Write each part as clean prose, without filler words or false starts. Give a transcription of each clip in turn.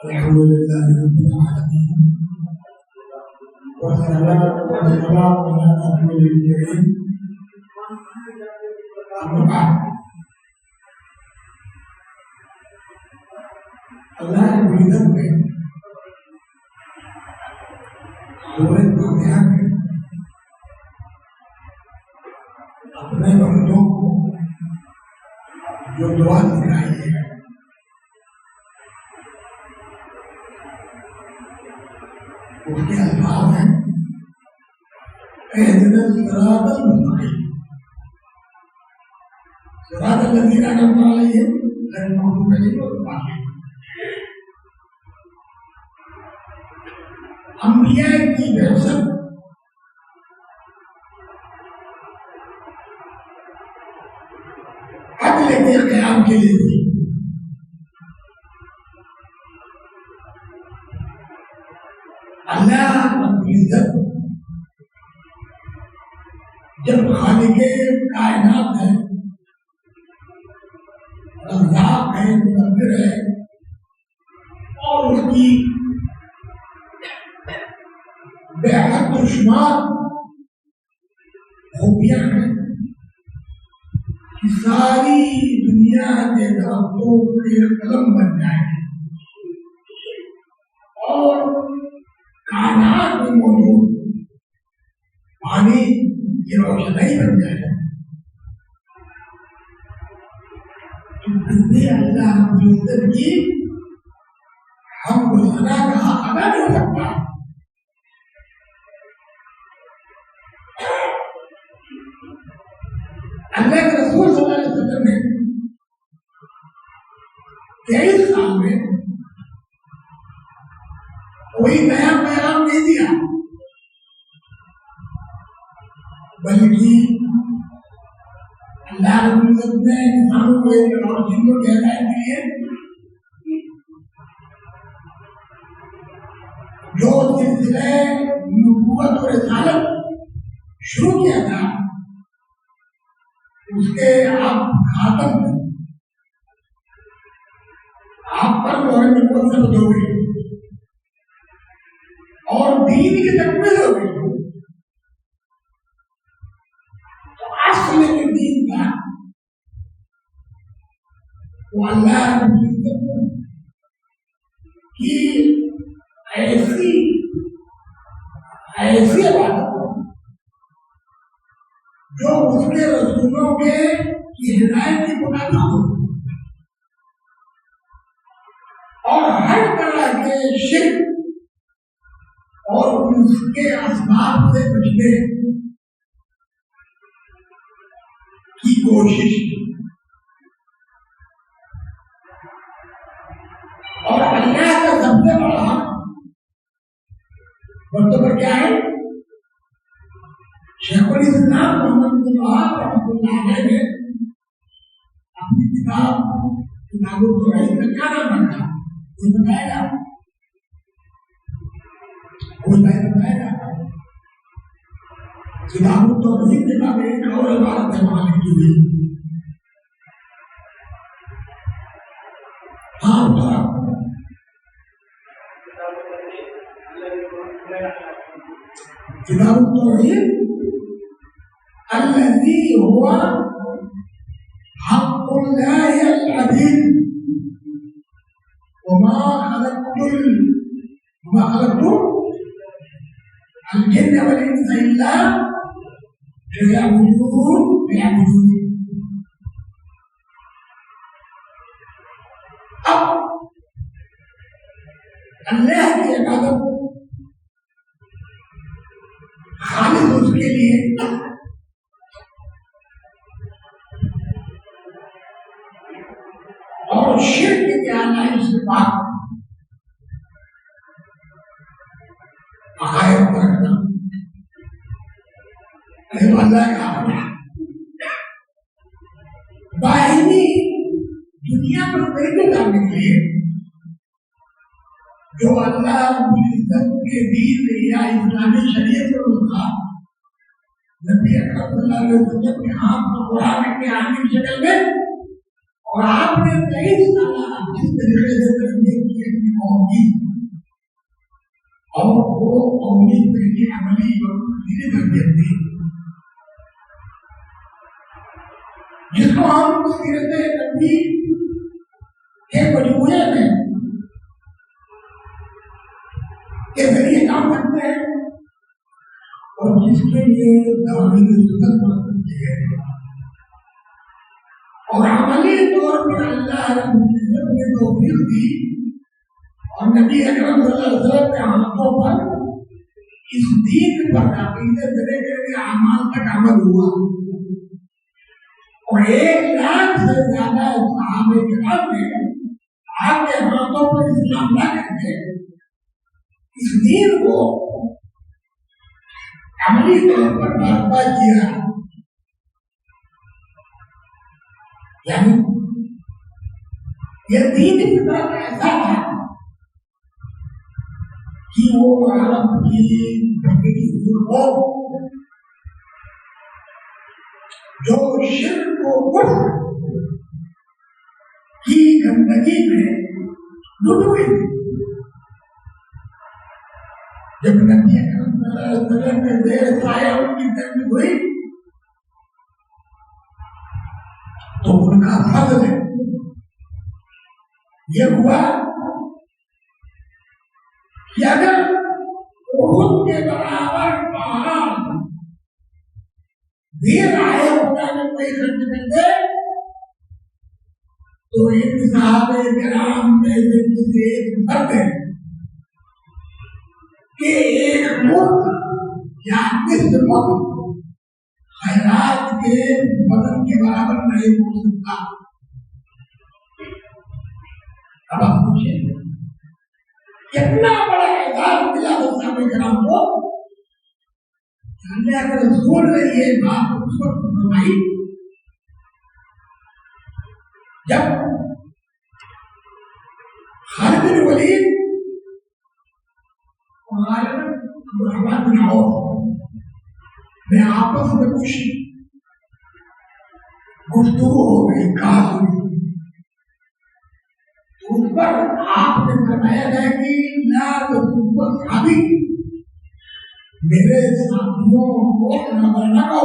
अल्हम्दुलिल्लाहि रब्बिल आलमीन वस्सलातु वस्सलामु अला रसूलिल करीम। अम्मा बाद, अल्लाह की इज़्ज़त में सूरह फातिहा में अपने बंदों को जो दुआ सिखाई है उसके अल्फाज हैं इहदिनस सिरातल मुस्तकीम, सिरातल लज़ीना अनअमता अलैहिम गैरिल मग़ज़ूबि अलैहिम वलद्दाल्लीन। अंबिया की बेअसत अदल के क़याम के लिए थी। अल्लाह रब्बुल इज़्ज़त जब खालिक़े कायनात है, रज़्ज़ाक़ है, मुदब्बिर है और उसकी बेहद शुमार खूबियां हैं कि सारी दुनिया के दरख्तों के कलम बन जाएंगे और कायनात में मौजूद पानी की रोशनी बन जाएगा। तो अल्लाह रब्बुल इज़्ज़त की हम सना का हक अदा नहीं हो सकता। अल्लाह के रसूल सल्लल्लाहु अलैहि वसल्लम ने 23 साल में कोई नया पैगाम नहीं दिया, बल्कि अल्लाह रब्बुल इज़्ज़त ने इंसानों को और जिन्नों की हिदायत के लिए जो सिलसिला नबूवत और रिसालत शुरू किया था उसके आप खातम थे, आप पर मोहर नबूवत से हो गई और दीन की तकमील हो गई। तो असल में दीन था वो अल्लाह की ऐसी बात जो उसके रसूलों के की हिदायत की मुताबिक हो और हर तरह के शिर्क और उसके असबाब से बचने की कोशिश और अल्लाह का सबसे बड़ा मतलब क्या है? शेखुल इस्लाम मोहम्मद बिन वहाब रहमतुल्लाह अलैह ने अपनी किताबुल तौहीद में क्या नाम रखा? कोई बताएगा? किताबुल तौहीद के नाम एक और इबारत है वहां लिखी हुई। हाँ किताबुल तौहीद अल्लज़ी हुवा हक़्क़ुल्लाहि अल-अज़ीम वमा खलक़तु अल-जिन्न वल इंसा इल्ला लियअबुदून। अब अल्लाह की इबादत खालिद उसके लिए और शिर्क के आलाइश से बात अकायद रखना अल्लाह का बाहिनी दुनिया पर पैदा करने के लिए जो अल्लाह रब्बुल इज़्ज़त के दीन या इस्लामी शरीयत में उसका नबी अकरम सल्लल्लाहु अलैहि वसल्लम के हाथ में कुरान के आने की शक्ल में और आपने 23 साल जिस तरीके से तरबियत की अपनी कौम की, और वो कौमी तरीके अमली और धीरे तरबियत थी, जिसको हम सीरत नबी के मजमूए में के जरिए काम करते हैं, और जिसके लिए दावत सुन्नत प्रस्तुत की गई, और अमली तौर पर अल्लाह रब्बुल इज्जत ने तौफीक दी और नबी अकरम सल्लल्लाहु अलैहि वसल्लम के हाथों पर इस दीन पर अकीदत तरह के अमाल तक अमल हुआ, और 1 लाख से ज्यादा सहाबा किराम ने आपके हाथों पर इस्लाम ला करके इस दीन को अमली तौर पर बर्पा किया। यानी यह दीन की तरफ ऐसा था कि वो अरब की बकरी को जो शिर्क को कुफ्र की गंदगी में डूब गई, जब नबी अकरम सल्लल्लाहु अलैहि वसल्लम के ज़ेर साया उनकी तरबियत हुई तो उनका फज़ल ये हुआ कि अगर उहुद के बराबर पहाड़ वीर आए होता में कोई खर्च कर दे तो इन सहाबे किराम में से किसी एक मर्द के एक मुल्क या मिस्र मुल्क खैरात के बदन के बराबर नहीं हो सकता। अब आप पूछिए कितना बड़ा एजाज मिला साहब कराम को, अल्लाह के रसूल ने ये बात उस वक्त फरमाई जब खालिद बिन वलीद और अब्दुर्रहमान बिन औफ में आपस में कुछ गुफ्तगू हो गई, कहा तो उस पर आपने फरमाया है कि ना तो साथी मेरे साथियों को न कहो,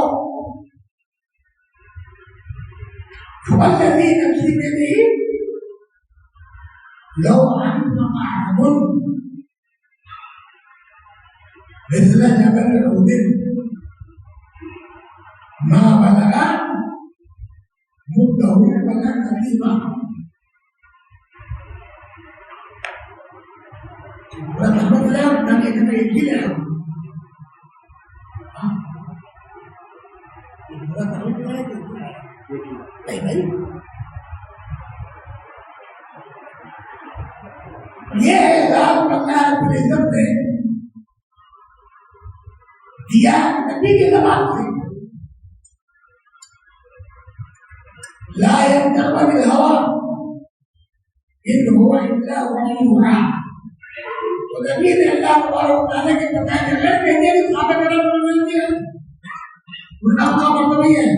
वल्लज़ी नफ्सी बियदिही लौ अनफक़ अहदुन मिस्ल जबल उहद मा बलगा मुद्दहु वला नसीबा। ये दिया नबी की ज़बान से, ला यंतक़ु बिल हवा इन हुवा इल्ला वह्युहा। तो नबी ने अल्लाह तबारक व तआला के बताए कि अगर कहते हैं सहाबा कराम को मिलती है उनका अपना मतलब ही है।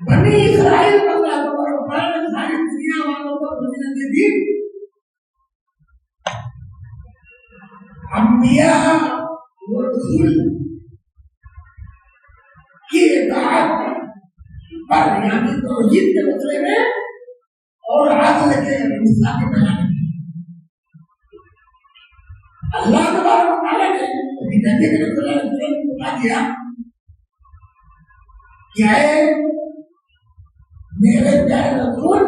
बनी इस्राइल को अल्लाह तबारक व तआला ने सारी दुनिया वालों को फजीलत दी थी, अंबिया और रसूल की इताअत पर, यानी तौहीद के मसले में और अदल के मिसाल के बयान में अल्लाह तबारक व तआला ने नबी के रसूल को बता दिया कि आए मेरे प्यारे रसूल,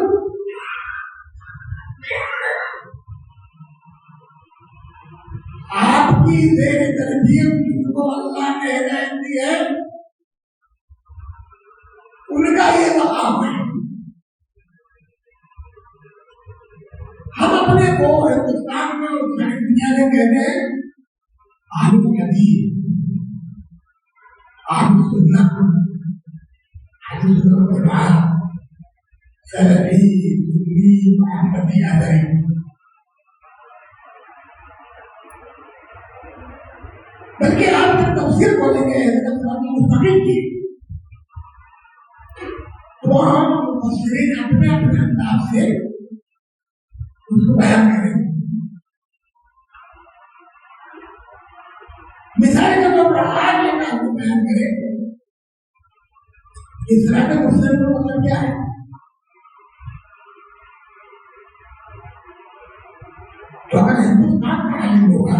आपकी ज़ेर तरबियत जिनको अल्लाह ने हिदायत दी है उनका ये मकाम है। हम अपने को हिंदुस्तान में और सारी दुनिया में कहते हैं आलू हदीस, आलू सुन्नत, आलू सुन्नत, सलफी, सुन्नी, मोहम्मदी, अदरी। बल्कि आप जब तफसीर खोलेंगे मुस्तकिल की वो हम मुफस्सिरीन अपने अपने अंदाज से उसको बयान करेंगे। मिसाल के तौर पर आज ये मैं आपको बयान करें, सिरात मुस्तकीम का मतलब क्या है? तो अगर हिंदुस्तान का आलिम होगा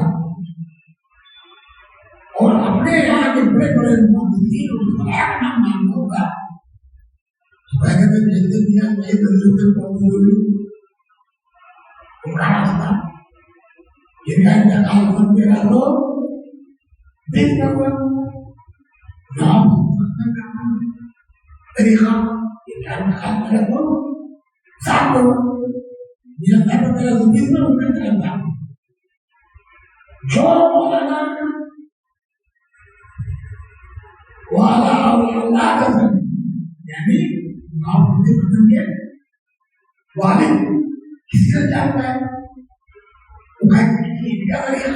और अपने यहाँ के बड़े बड़े मुहद्दिसीन और फलाह का नाम मानना होगा तो कहते हैं जैसे दुनिया में दलील को बोलूं उनका रास्ता जिनका इंतकाल कर दे रहा तो देख कर नाम तरीका ये इंतकाल कर दो साथ लोग यह सब तेरा जिंदगी में उनका करता जो मौलाना वाला अल्लाह का सब यानी नाम के बदल के वाले किसका जानता है तो भाई क्या करेगा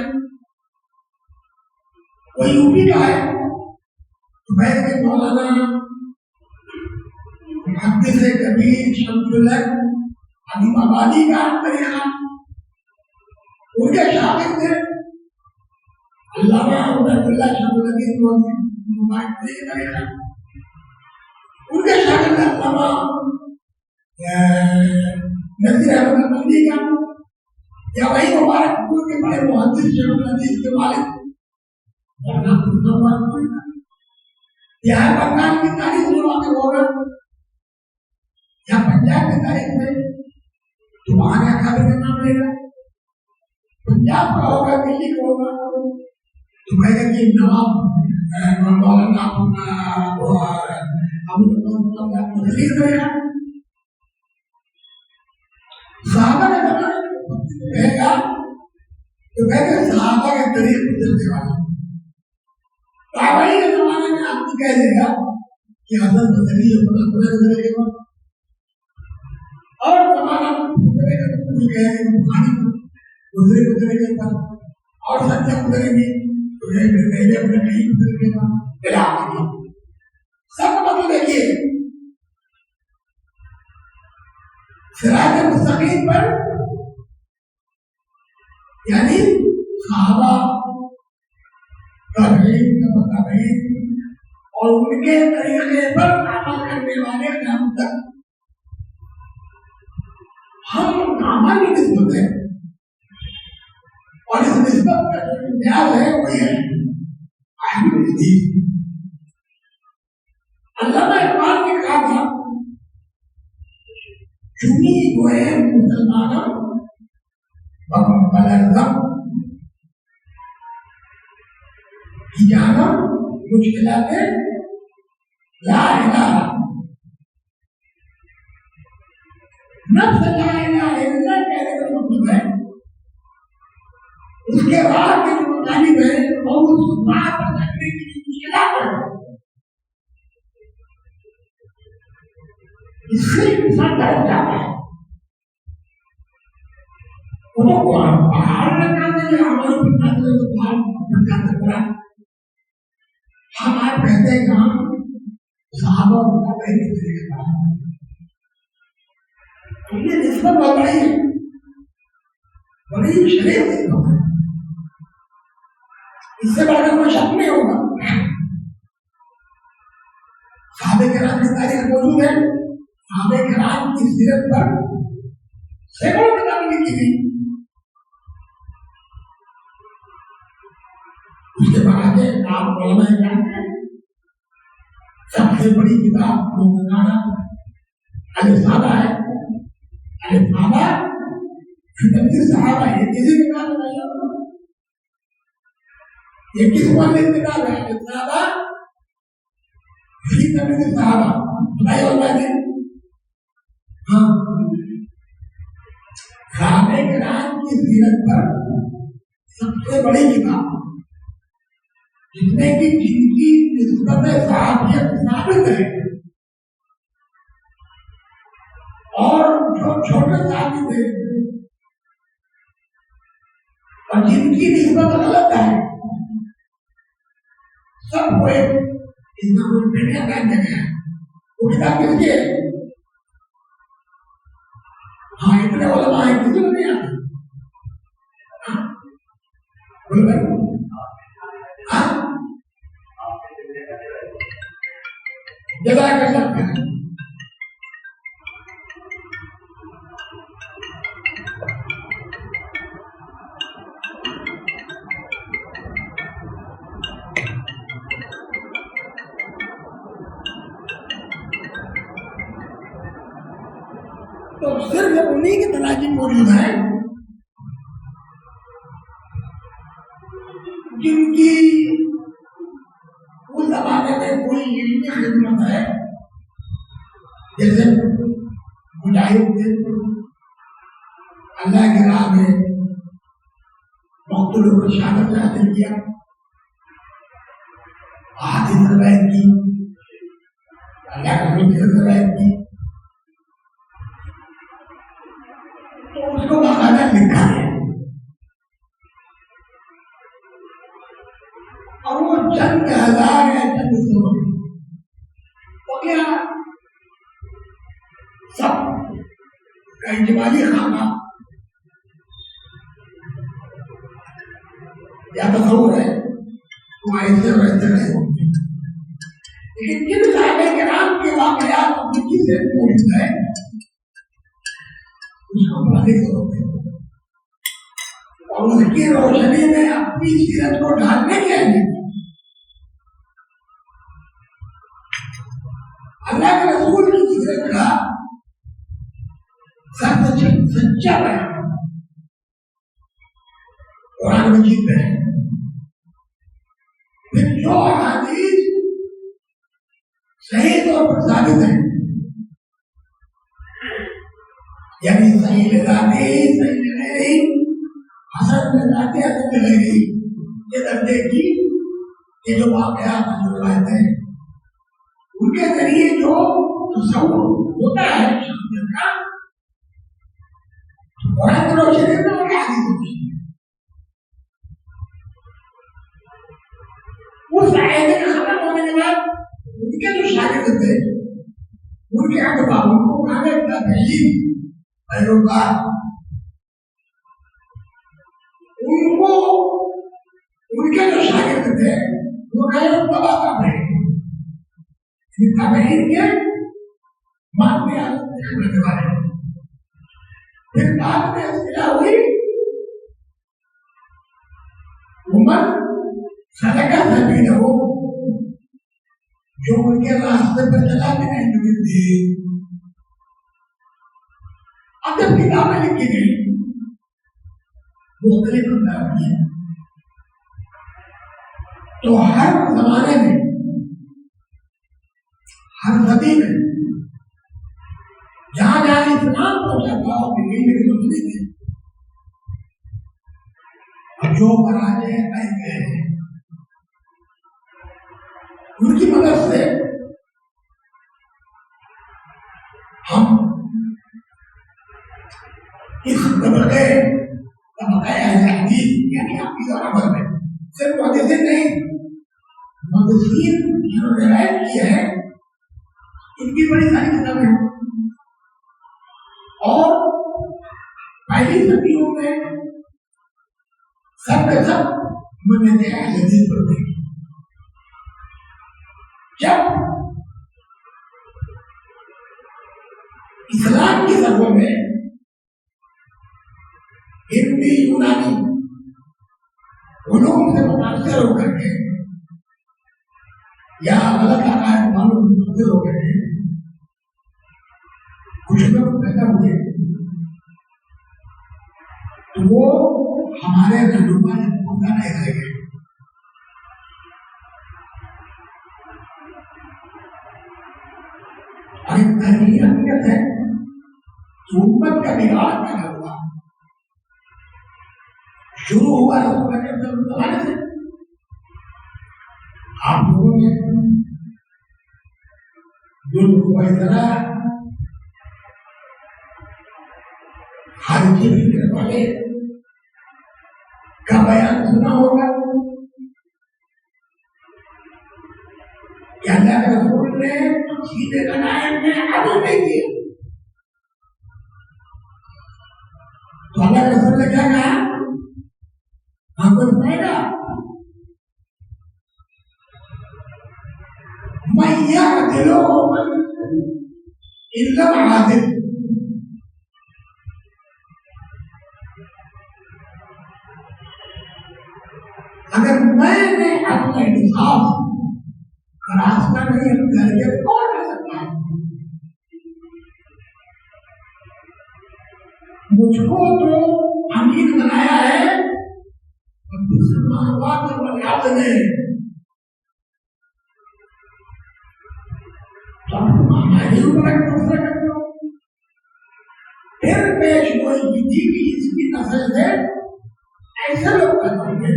वो यूपी का है तो भाई के मौलाना मुहद्दिस कबीर शमसुल्लाह अलीम आबादी का तरीका उनके शागिर्द थे अल्लामा उबैदुल्लाह शमसुल्लाह मुबारक तरीका उनके शागिर्द अल्लामा नज़ीर अहमद मंदी का या वही मुबारकपुर के बड़े मुहद्दिस शेखुल हदीस के वालिद यहाँ बंगाल की तारीख सुनवाते होगा या पंजाब की तारीख में तो वहां का खाली का नाम लेगा, पंजाब का होगा, दिल्ली का होगा तो कहेगा कि नवाब मौलाना तस्लीम करेगा। साहबा का जमाना कहेगा तो कहेगा साहबा के तरीके से चलने वाला। ताबई के जमाने में आदमी कह देगा कि हसन बसरी अपना गुजर करेगा और जमाना गुजरेगा तो कुछ कहेगा बुखारी गुजरे गुजरेगा और सच्चा गुजरेगी तो पहले अपने कहीं गुजरेगा फिर आगे सब मतलब देखिए सिरात मुस्तकीम पर यानी सहाबा और उनके तरीके पर अमल करने वाले हम तक हम सामान्य निस्बत है और इस निस्बत का जो इम्तियाज है वही है अल्लामा इकबाल ने कहा था चुनी हुए मुसलमानों जाना मुश्किलातें ला इलाहा नफ्स ला इलाहा इल्लल्लाह कहने का मतलब है उसके बाद के जो तालिब है और उस बात पर करने की जो मुश्किलात है इससे इंसान डर जाता है। वो तो पहाड़ लगा दे हमारे पिता ने तो पहाड़ लगा हम आज कहते हैं कहाँ साहबा उनका पहले तरीका ये निस्बत बहुत बड़ी है, बड़ी शरीफ निस्बत है, इससे बढ़कर कोई शक नहीं होगा। साहबे किराम की तारीख मौजूद है, साहबे किराम की सीरत पर सैकड़ों किताबें लिखी गई। उसके बाद आप सबसे बड़ी किताब अल-साबा है, अल-साबा सहाबा है, किसी किताब में नहीं, ये किस वाले किताब है अल-साबा सहाबा बताइए बताइए। हाँ साहबे किराम की सीरत पर सबसे बड़ी किताब जिसमें कि जिनकी निस्बत साहबियत साबित है और जो छोटे साहबी थे और जिनकी निस्बत गलत है सब वो एक इसमें जगह है। वो किताब किसकी है? हाँ इतने उलमा है, किसी को नहीं आता। हाँ बोलो भाई, हाँ जज़ाकल्लाह खैर। तो सिर्फ उन्हीं की तलाशी मौजूद है जिनकी उस जमाने में कोई इल्मी खिदमत है, जैसे मुजाहिद ने अल्लाह की राह में मौतूलों को शहादत हासिल किया, हादिस रवायत की, अल्लाह के रसूल की रवायत की, तो उसको बाकायदा लिखा है और वो चंद हजार या चंद सौ तो क्या सब का इजमाली खाना या तस्वुर है वो ऐसे वैसे रहे। लेकिन जिन साहबे किराम के वाकयात उनकी से मौजूद है उसको पढ़ने करोगे और उसकी रोशनी में अपनी सीरत को ढालने के लिए अल्लाह के रसूल की सीरत का सच्चा बयान कुरान मजीद में है। फिर जो हदीस सही तौर पर साबित है, यानी सही लगाते सही लगे हसन लगाते हसन लगेगी, ये दर्जे की ये जो वाकयात रवायत है उनके जरिए जो तसव्वुर होता है शख्सियत का, कुरान की रोशनी में और हदीस की रोशनी में उस आयत के खत्म होने के बाद उनके जो शागिर्द थे उनके अतबा उनको कहा गया पैरोकार, उनको उनके जो शागिर्द थे वो गैर तबाका थे, ताबईन के मानवीय रखने वाले। फिर बाद में इस्तिलाह हुई उम्मत सदका सभी हो जो उनके रास्ते पर चला भी नहीं थे। अब जब किताबें लिखी गई मुख्तलिफ अंदाज में, तो हर जमाने में हर सदी में जहां जहां इस्लाम पहुंचा था और रोशनी थे, अब जो मराजे आए गए हैं उनकी मदद से हम इस तबके हदीस यानी हदीस और अमल में सिर्फ मुहद्दिसीन नहीं, मुहद्दिसीन जिन्होंने रिवायत की है इनकी बड़ी सारी किताबें हैं और पहली सदियों में सब के सब मन्नतें हदीस पर थे। जब इस्लाम की सफों में हिंदी यूनानी उलूम से मुतासिर होकर के या अलग अकायद मालूम मुतासिर होकर के कुछ लोग पैदा हुए तो वो हमारे रहनुमा नहीं रह गए। अहमियत है कि उम्मत का बिगाड़ पैदा हुआ, शुरू हुआ जमाने से। आप लोगों ने जुल्म को इतना हर चीज करने वाले का बयान सुना होगा कि अल्लाह के रसूल ने सीधे बनाए में अदब नहीं किया, तो अल्लाह के रसूल ने क्या कहा? आपको बताएगा मैया दिलो इल्लम आदिल। अगर मैंने अपना इंसाफ का रास्ता नहीं अख्तियार किया तो कौन कर सकता है? मुझको तो अमीर बनाया है और दूसरे मानवाद में बनाते हैं, तो हमारे ऊपर एक दूसरा करते हो। फिर पेश कोई विधि भी इसकी नस्ल से ऐसे लोग करेंगे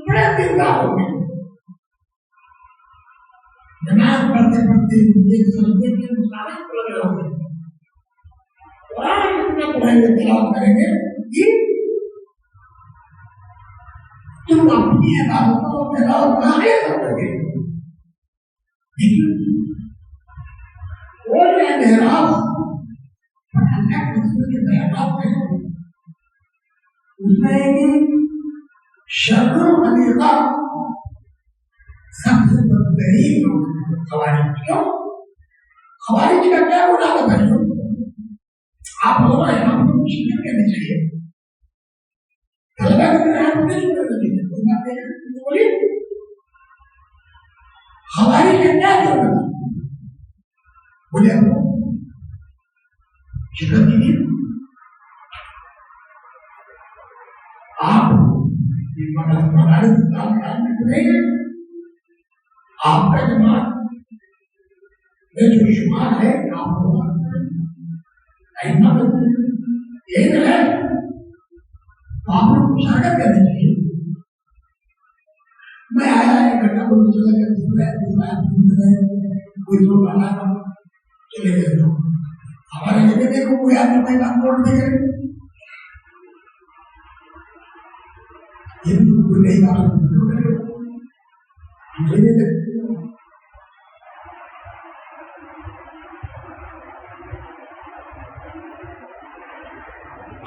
बड़े जिंदा होंगे। नमाज पढ़ते पढ़ते एक समझे के मुताबिक लगे होंगे, कुरान इतना पढ़ेंगे, तिलावत करेंगे कि तुम अपनी इबादतों में तिलावत आगे करोगे। वो जो मेहराब अल्लाह के रसूल के मेहराब में उसमें शर्र तरीका सबसे बदतरीन खवारिज। क्यों? खवारिज का क्या गुनाह बताइए? आप लोग आपको मुश्किल करनी चाहिए, अल्लाह के नाम पे नहीं करना चाहिए। बोलिए खवारिज का क्या करना? बोले आप आपका दिमाग में जो शुमार है यही तो है, तो आप लोग मुशावरत करनी चाहिए। मैं आया एक घंटा को चला गया, कोई तो बना चले गए, तो हमारे जगह देखो कोई आदमी कोई बात तोड़ दे गए, ये कोई नई बात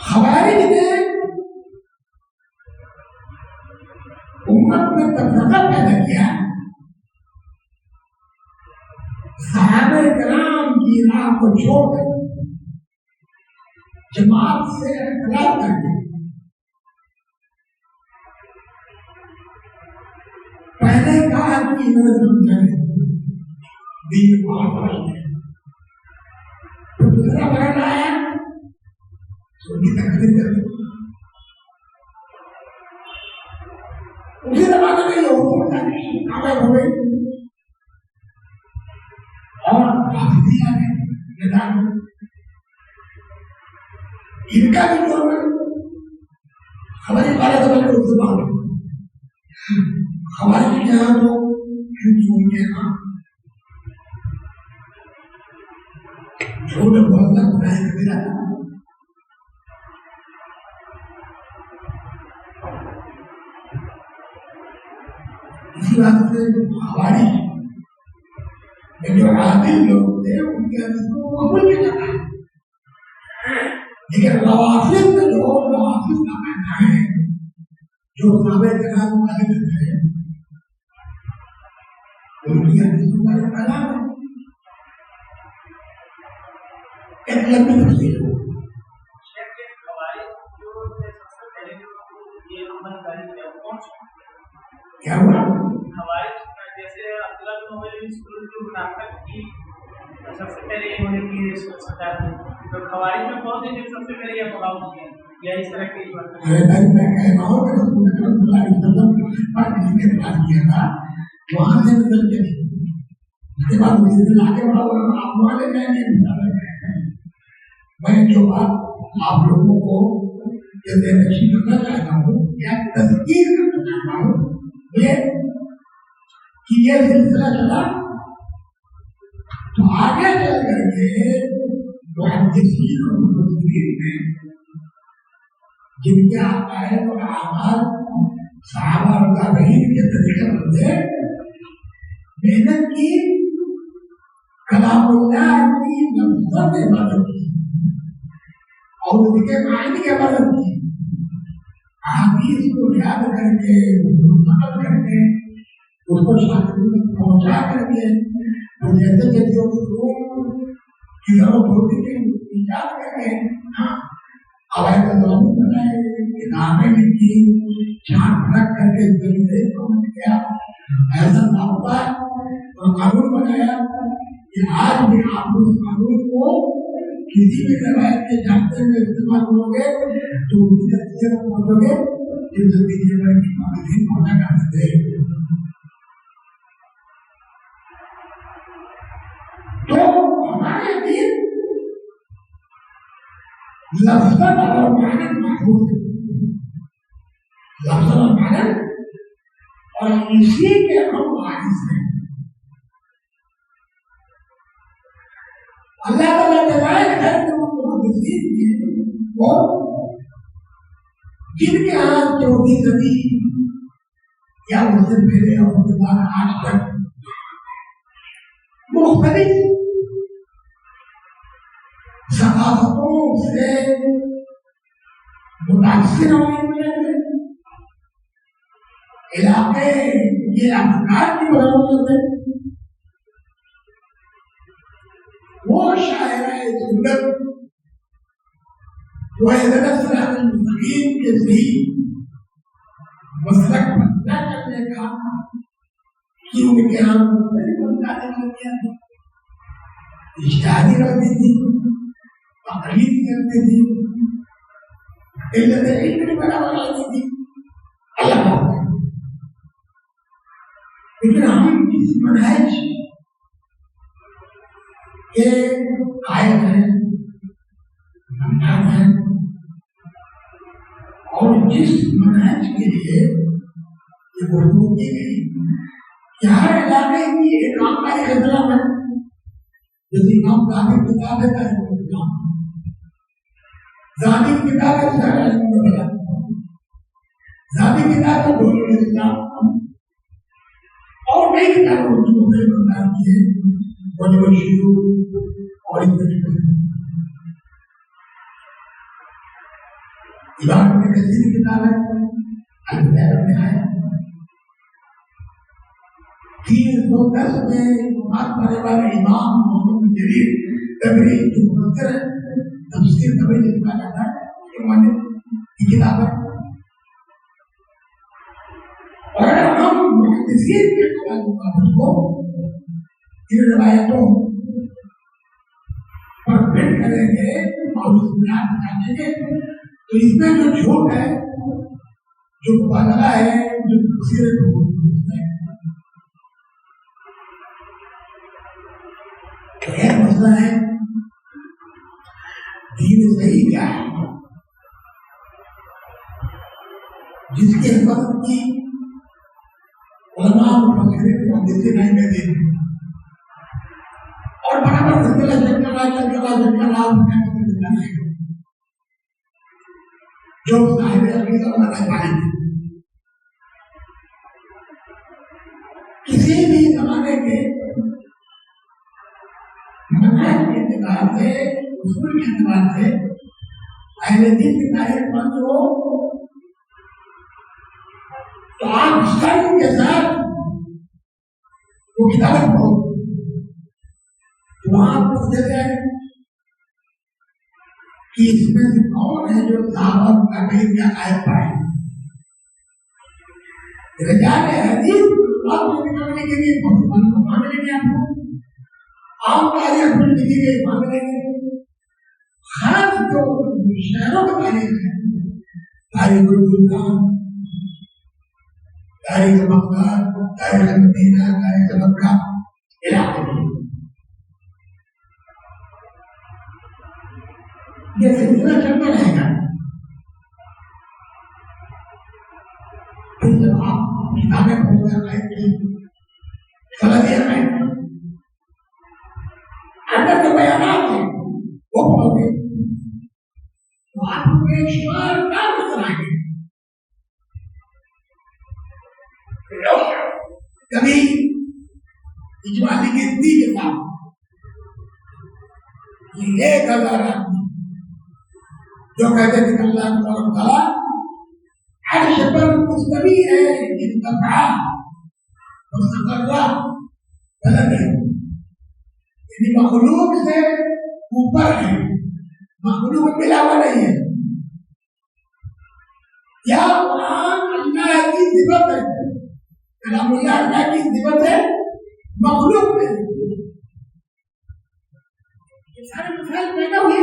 खवारिज ने उम्मत में तफरका पैदा किया। सहाबा किराम की राह को छोड़कर जमात से इख्तिलाफ कर दिया। पहले कहा कि दूसरा वर्ड आया तो उनकी तकलीफ कर दी। उसी जमाने में ये हुकूमत अलग हो गई और राफिदिया ने मैदान में इनका भी जो हमारी बारह दफा के उर्दू बात हमारे यहाँ तो होंगे ना झूठ बोलना गुनाह कबीरा। इसी बात से हमारी जो आदिल लोग थे उनके हदीस को कबूल किया जाता है, लेकिन रवाफिद में जो रवाफिद का कहना है जो साहबे के नाम मुखालिफ है उनकी हदीस को पहला एक लंबी तफसीर हो। क्या हुआ? जैसे अब्दुल्लाह बिन उमर बिन सलूल की मुनाफिक की सबसे पहले ये होने की सोचा थी, तो खवारिज में कौन सी सबसे पहले ये बगावत की या इस तरह की बात? अरे भाई मैं कह रहा हूँ कि रसूल सल्लल्लाहु अलैहि वसल्लम पर जिसने बात किया था वहां से निकल के उसके बाद जिस दिन आगे बढ़ा हुआ आप वहां ले जाएंगे। मैं जो बात आप लोगों को जैसे नशीब करना चाहता हूँ या तस्कीर करना चाहता हूँ ये कि ये सिलसिला चला तो आगे चल करके मुहद्दिसीन और मुफस्सिरीन में जिनके अकायद और आमाल सहाबा और ताबईन के तरीके बदले मेहनत की, कलामुल्लाह की नफरत इबादत की और उनके माइंड के मदद की को याद करके उसको नकल करके उसको शास्त्री तक पहुंचा करके तो जैसे जैसे उसको किधर होती थी याद करके अब ऐसा दोनों बनाए किताबें लिखी चार्ट रख करके जल्दी पहुंच गया ऐसा ना होता और कानून बनाया कि आज भी आप उस कानून को किसी भी रवायत के जानते में इस्तेमाल करोगे तो उसी तरीके से पहुंचोगे जिस नतीजे पर की बातें पहुंचा कर सकते हैं। तो हमारे दिन लफ्ज़न और मानन महफूज है, लफ्ज़न और मानन, और इसी के हम वारिस हैं। अल्लाह ताला दलाइल है तो वो जिनके यहाँ 14वीं सदी या उससे पहले और उसके बाद आज तक मुख्तलिफ सकाफतों से मुतासिर होने वाले इलाके ये अफकार की बदौलत है वो शायराए सुन्नत वो सिरात मुस्तकीम के सही मसलक बंदा करने का कि उनके यहाँ बताने लग गया इश्तिहादी करती थी, तकलीफ करती थी, इल्म बराबर लगती थी, अलग बात है। लेकिन हम इस मनहज के कायल हैं, मनहज हैं, और जिस मनहज के लिए ये गुफ्तगू की गई कि हर इलाके की एक आमकारी खतरा है, जैसे इमाम ज़ाहबी किताब है ज़ाहबी किताब है ज़ाहबी किताब है दोनों इस्लाम और नई किताबें उर्दू में बता दी है और इस तरीके से इबादत में कैसी किताब है अल-बयान में है 310 में बात करने वाले इमाम मोहम्मद जरीर तबरी जो मुफस्सिर तफसीर तबरी लिखा जाता है उसके माने की किताब है। और हम मुहद्दिसीन के मुताबिक को इन रिवायतों पर फिट करेंगे और उस बुनियाद पर जानेंगे तो इसमें जो झूठ है, जो मुबालगा है, जो तफसीर है, एक मसला है दीन सही क्या है, जिसके वक्त की उलमा मुफस्सिरीन मुहद्दिसीन नहीं देते और बराबर सिलसिला चलता रहा जो साहिब अकीदा मदद पाएंगे किसी भी जमाने के मनहज के एतबार से, उसूल के एतबार से अहले दीन की तारीफ बंद हो तो आप सन के साथ वो किताबें पढ़ो तो वहां पूछते थे कि इसमें से कौन है जो साहब का कहीं क्या आयत पाए रजान हदीस आपको निकालने के लिए भगवान को मांग लेंगे, आपको आम तारीख में लिखी गई मांग लेंगे, खास जो शहरों का तारीख है, तारीख गुलगाम, तारीख बगदाद, तारीख मदीना, तारीख मक्का इलाके में ये सिलसिला चलता रहेगा। फिर जब आप किताबें पढ़ रहे सलादिया में अंदर जो बयानात है वो पढ़ोगे तो आपको बेशुमार काम नजर आएंगे। कभी इजमाली गिनती के साथ 1000 आदमी जो कहते थे कि अल्लाह ताला अर्श पर मुस्तवी है, इर्तफा मुस्तक़र्रा, गलत है। यानी मखलूक से ऊपर है, मखलूक मिला हुआ नहीं है। या कुरान अल्लाह की सिफत है, कलामुल्लाह अल्लाह की सिफत है, मखलूक नहीं। ये सारे मसाइल पैदा हुए।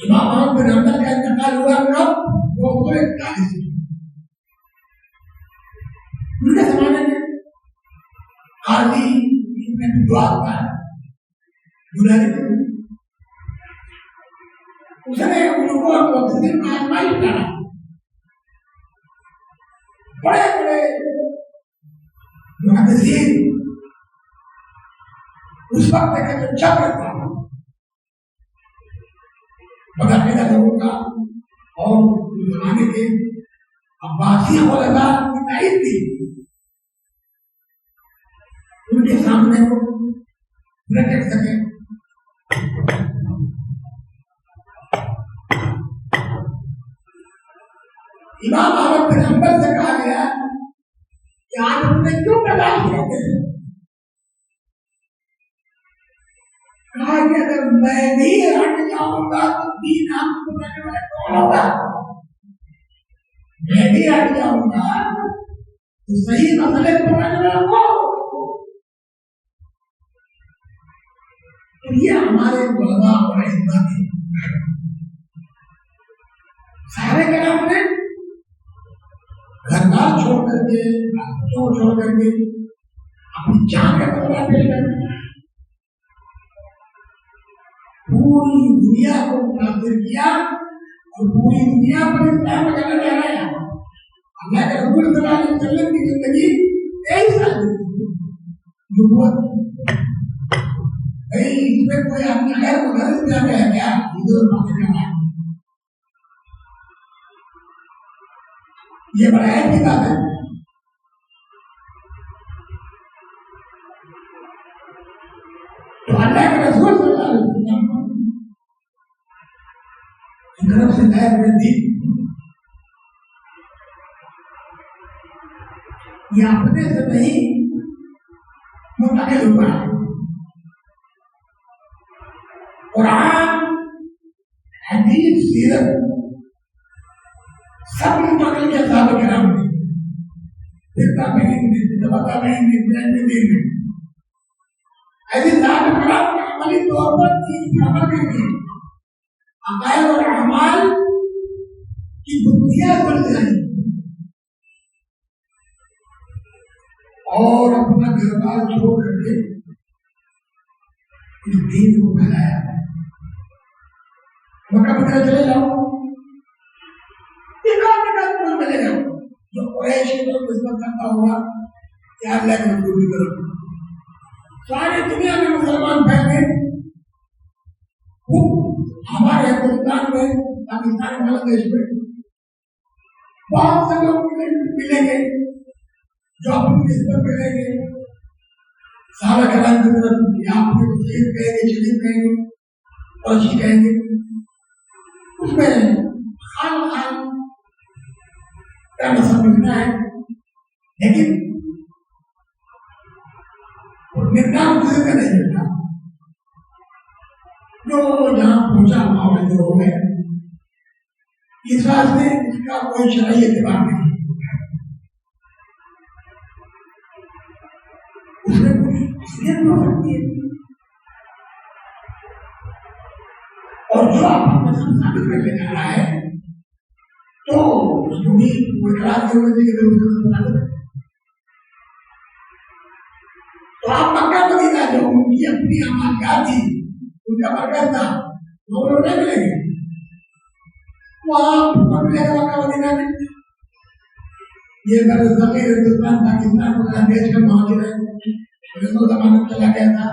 इमाम अहमद बिन हंबल का इंतकाल हुआ कब? 241 में। उनके जमाने में काजी इब्न दुआ था, बुलाने उसने उनको मुहद्दिसीन का आजमाइश डाला। बड़े बड़े मुहद्दिसीन उस वक्त का जो चक्र था बदरकीदा लोगों का और जमाने के अब्बासी खुलफा की तारीफ थी, उनके सामने वो न टिक सके। इमाम अहमद बिन हंबल से कहा गया कि आप उन्हें क्यों बर्दाश्त करते हैं? कहा कि अगर मैं भी हट जाऊंगा तो दीन आपको करने वाला कौन होगा? मैं भी हट जाऊंगा तो सही मसले पकड़ने वाला कौन होगा? तो ये हमारे उलमा और इल्मा की सारे कलाम ने घर-बार छोड़ करके, छोड़ करके अपनी जान का बदला पेश कर पूरी दुनिया को मुतासिर किया और पूरी दुनिया पर इस्लाम का झंडा लहराया। अल्लाह के रसूल सल्लल्लाहु अलैहि वसल्लम की जिंदगी 23 साल की नबूवत। भाई इसमें कोई अपने गैर मुदर्रिस में आ गया क्या? इधर बातें कर रहा है, ये बड़ा है की बात है। तो अल्लाह के रसूल सल्लल्लाहु अलैहि वसल्लम की तरफ से दायर में दी, ये अपने से नहीं मुंतकिल हुआ है। कुरान, हदीस, सीरत सब मुंतकिल के साहब किराम ने फिरका में तबका में ऐसे साहब किराम ने अमली तौर पर 3 अमल करके अकायद और अमाल की बुनियाद बन जाए और अपना घर-बार छोड़ करके इस दीन को फैलाया। मक्का मदीना चले जाओ, मिलेगा जो कुरैश को किस्मत करता हुआ या अल्लाह के रसूल की तरफ सारी दुनिया में मुसलमान फैल गए। हमारे हिंदुस्तान में, पाकिस्तान, बांग्लादेश में बहुत से लोग मिलेंगे जो अपनी निस्बत करेंगे सारा कराम की तरफ, या अपने शहीद कहेंगे, शरीफ कहेंगे, फौजी कहेंगे। उसमें खान का समझना है, लेकिन निर्णाम किसी का नहीं मिलता। जो जहां पहुंचा वहां जो हो गए, इस वास्ते इसका कोई शरई एतबार नहीं। उसमें कुछ असलियत हो सकती है और जो आप अपने साबित करने जा रहा है तो उसको भी कोई खराब जरूरत नहीं है। तो आप मक्का मदीना जो उनकी अपनी अमालगाह थी, उनका मरकज था, वो लोग नहीं मिलेंगे वहां मिलेगा मक्का मदीना में। ये हिंदुस्तान, पाकिस्तान, बांग्लादेश का महाजिर है, जमानत चला गया था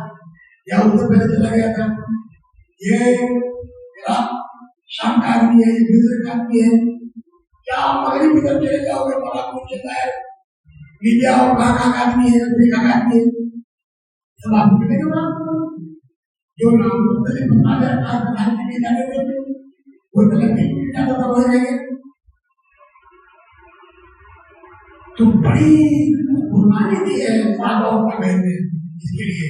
या उससे पहले चला गया था। ये शाम का आदमी है, ये मिस्र का आदमी है, क्या आप मगरिब की तरफ चले जाओगे बड़ा कुछ चलता है, लीबिया और कहाँ का आदमी है, अफ्रीका का आदमी है, सब आप मिलेंगे वहां जो नाम मुख्तलिफ कोई गलत नहीं ज्यादा तो हो जाएंगे। तो बड़ी कुर्बानी दी है साहबा और तबीन ने इसके लिए।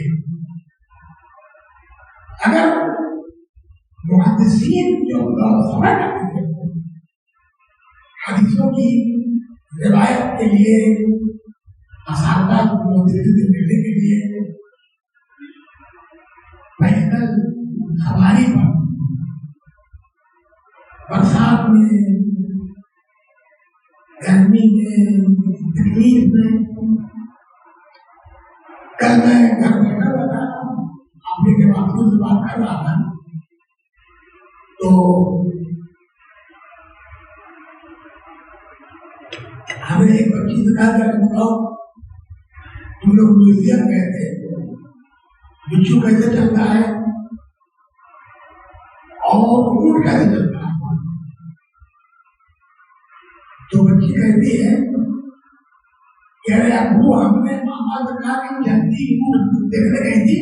अगर मुहद्दिसीन जो समय करते थे हदीसों की रिवायत के लिए, असारदात को मिलने के लिए पैदल सवारी पर बरसात में, गर्मी में, तकलीफ में, कल मैं घर बैठा हुआ था, अपने के बातों से बात कर रहा था, तो हमने एक बच्ची से कहा था, बताओ तुम लोग म्यूजियम गए थे, बिच्छू कैसे चलता है और ऊंट कैसे चलता है? तो बच्ची कहती है कह रहे अबू हमने मामा से कहा कि जल्दी ऊंट देखने गई थी,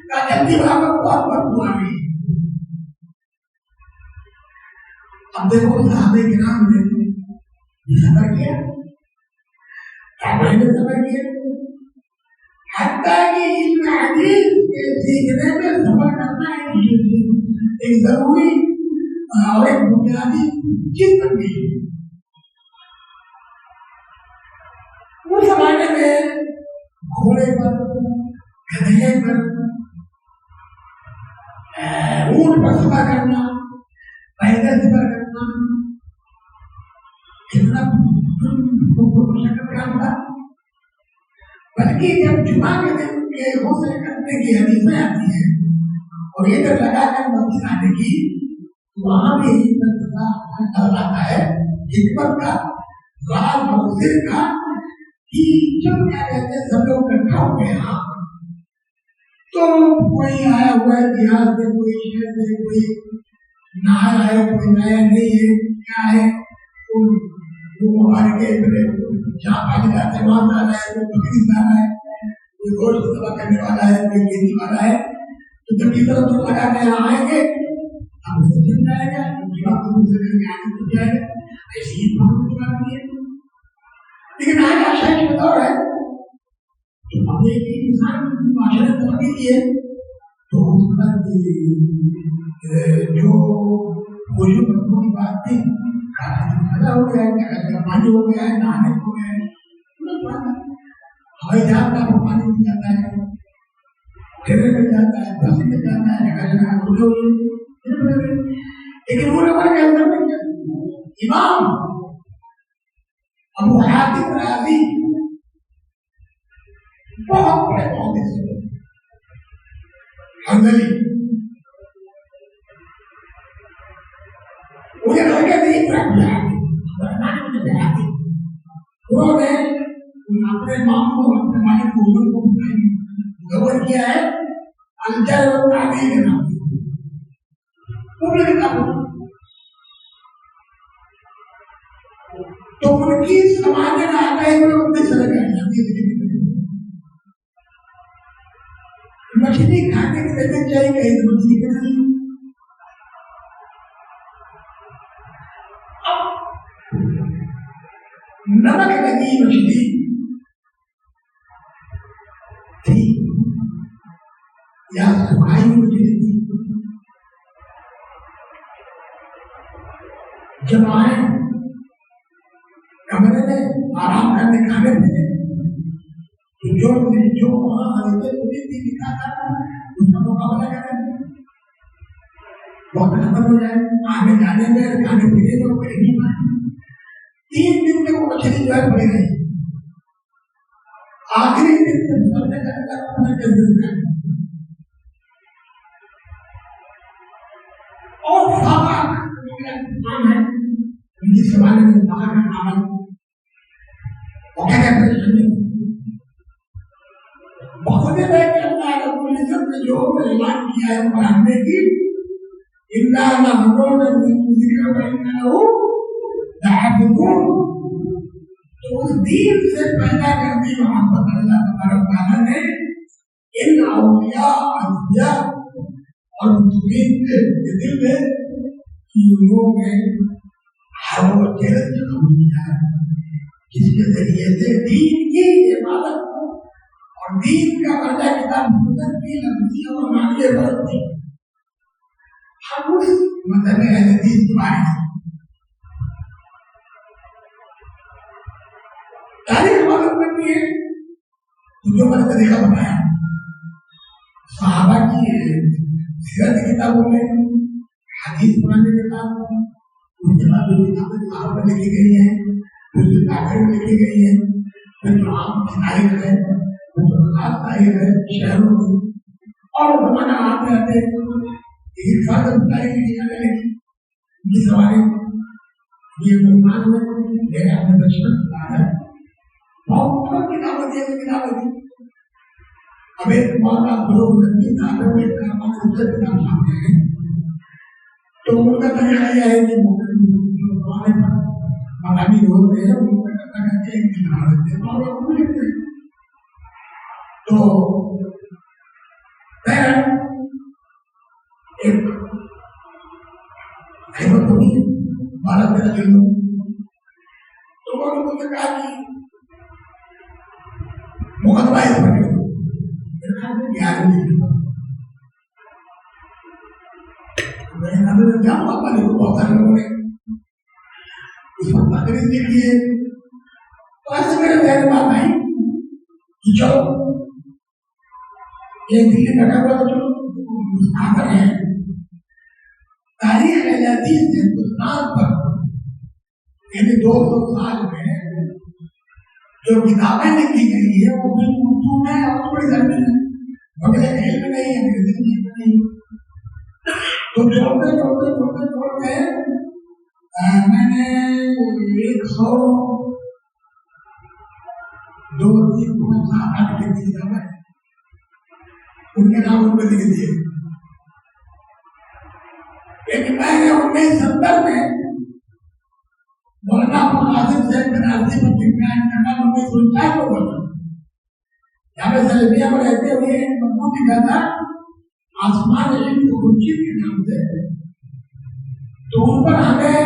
कहा जल्दी वहां पर बहुत बदबू आ रही। अब देखो साहबे किराम ने सफर किया, मैंने सफर किया, हत्ता कि इन हदीस के सीखने में सफर करना एक जरूरी और एक बुनियादी चीज बन गई। उस जमाने में घोड़े पर, गधे पर, ऊंट पर सफर करना, पैदल सफर करना कितना मुश्किल काम था। बल्कि जब जुमा के दिन के गौसले करने की हदीसें आती है और ये जब लगाकर मस्जिद आने की, वहां भी नजर आता है हिकमत का, राज और सिर का, कि जब क्या कहते हैं सब लोग इकट्ठा हो गए यहाँ, तो कोई आया हुआ है बिहार से, कोई शहर से, कोई नया आया, कोई नया नहीं है, क्या है वो हमारे के जहाँ पानी जाते हैं वहां जा रहा है, कोई बकरी जा रहा है, कोई गोश्त सभा करने वाला है, कोई खेती वाला है। तो जब की तरफ तो लगा के यहाँ आएंगे हम उसे मिल जाएगा, दूसरे करके आगे मिल जाएगा, ऐसी ही बात नहीं है। लेकिन आज आशा की दौर है, तो हमने एक इंसान माशरे तरक्की की है, तो जो बुजुर्ग लोगों की बात थी, फायदा हो गया है, पानी हो गया है, नहाने हो गया है, हवाई जहाज का पानी मिल जाता है, ट्रेन मिल जाता है, बस मिल जाता है, जगह खुले हुए। लेकिन वो नंबर के अंदर में इमाम अबू हातिम राज़ी बहुत बड़े मुहद्दिस हंगली, मुझे लगे नहीं उन्होंने अपने माम को, अपने मालिक को, उनको गवर्न किया है अंतर और ताबी के नाम से। तो उनकी समाज में आता है वो अपने चले गए। मछली खाने के लिए चाहिए कहीं तो मछली के नहीं, नमक लगी मछली थी या सुखाई मछली थी, जब आए कमरे में आराम करने खाने लगे, तो जो वहां हल्के पूरी थी लिखा था उसका मुकाबला करें, वक्त खत्म हो जाए, आगे जाने में खाने पीने में कोई नहीं पाए। 3 दिन में वो मछली जो है पड़ी रही, आखिरी दिन में सबने कहना और फाका नाम है उनकी सवाल में, फाका का नाम है, और क्या कहते हैं बहुत ने जो ऐलान किया है पढ़ाने की, इन्ना तो उस दीन से पैदा करती मोहब्बत अल्लाह तबारक तआला ने इन औलिया अज़िया और मुत्तक़ीन के दिल में यूरोप में हर वो चरित्र दुनिया जिसके जरिए से दीन की इबादत को और दीन का वादा किताब मुदत की लफ्जी और मांगे बढ़ती हम उस मतलब हदीस की बात तारीख मालूम करनी है तो जो मैंने तरीका बताया सहाबा की सीरत किताबों में हदीस पुराने किताबों में उसके बाद जो किताबें वहां पर लिखी गई है कुछ किताबें लिखी गई है कुछ आम तारीख है कुछ खास तारीख है शहरों की और जमाना आते आते एक साथ तारीख की जाने लगी ये सवारी ये मुसलमान में मेरे अपने दक्षिण है बहुत किताबें दी अब एक मौका बलोग नदी नाम में किताब सामने है तो उनका तरीका यह है कि मकामी लोग हैं उनका कथा करके एक दिन बना देते हैं और वो लिखते हैं तो एक हिम्मत होगी 12-13 दिन तो उन्होंने मुझे कहा कि मुकदमा इस पर मैं क्या पापा ने बहुत सारे लोगों ने उस पर तकरीर लिखी है तो ऐसे मेरे ध्यान में बात आई कि चलो ये दिल्ली बैठा हुआ जो मुस्ताफर है तारीख हदीस हिंदुस्तान पर यानी 200 साल में जो किताबें लिखी गई है वो भी उर्दू में और बड़ी जमीन है बगले खेल में नहीं है अंग्रेजी में नहीं तो जोड़ते मैंने 102-3-5 लिख दिया है उनके नाम उन पर लिख दिए लेकिन मैंने 1970 में मौलाना आसिफ सैयद बनारसी पर विज्ञान करना 1949 को बोला यहाँ पे सलेबिया में रहते हुए मजमून लिखा था आसमान इल्म खुर्शीद के नाम से तो उन पर हमें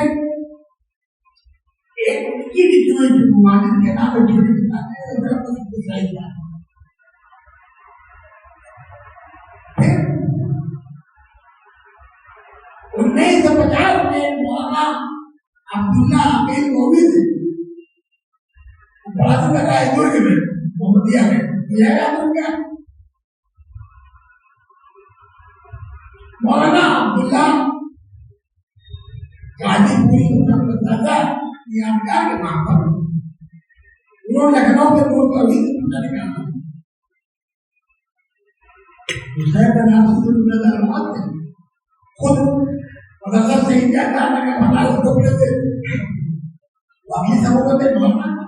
एक उनकी लिखी हुई मालिक के नाम में छोटी किताब है फिर 1950 में मौलाना अब्दुल्ला अमीर मोविद बड़ा सा लगा है दुर्ग में मोहम्मदिया में यह याद हो गया मौलाना अब्दुल्ला गाजीपुरी यादगार के नाम पर उन्होंने लखनऊ के मूल कवि से पूछा निकाला खुद मदरसा से इंडिया का बनारस टुकड़े से बाकी समूह में मौलाना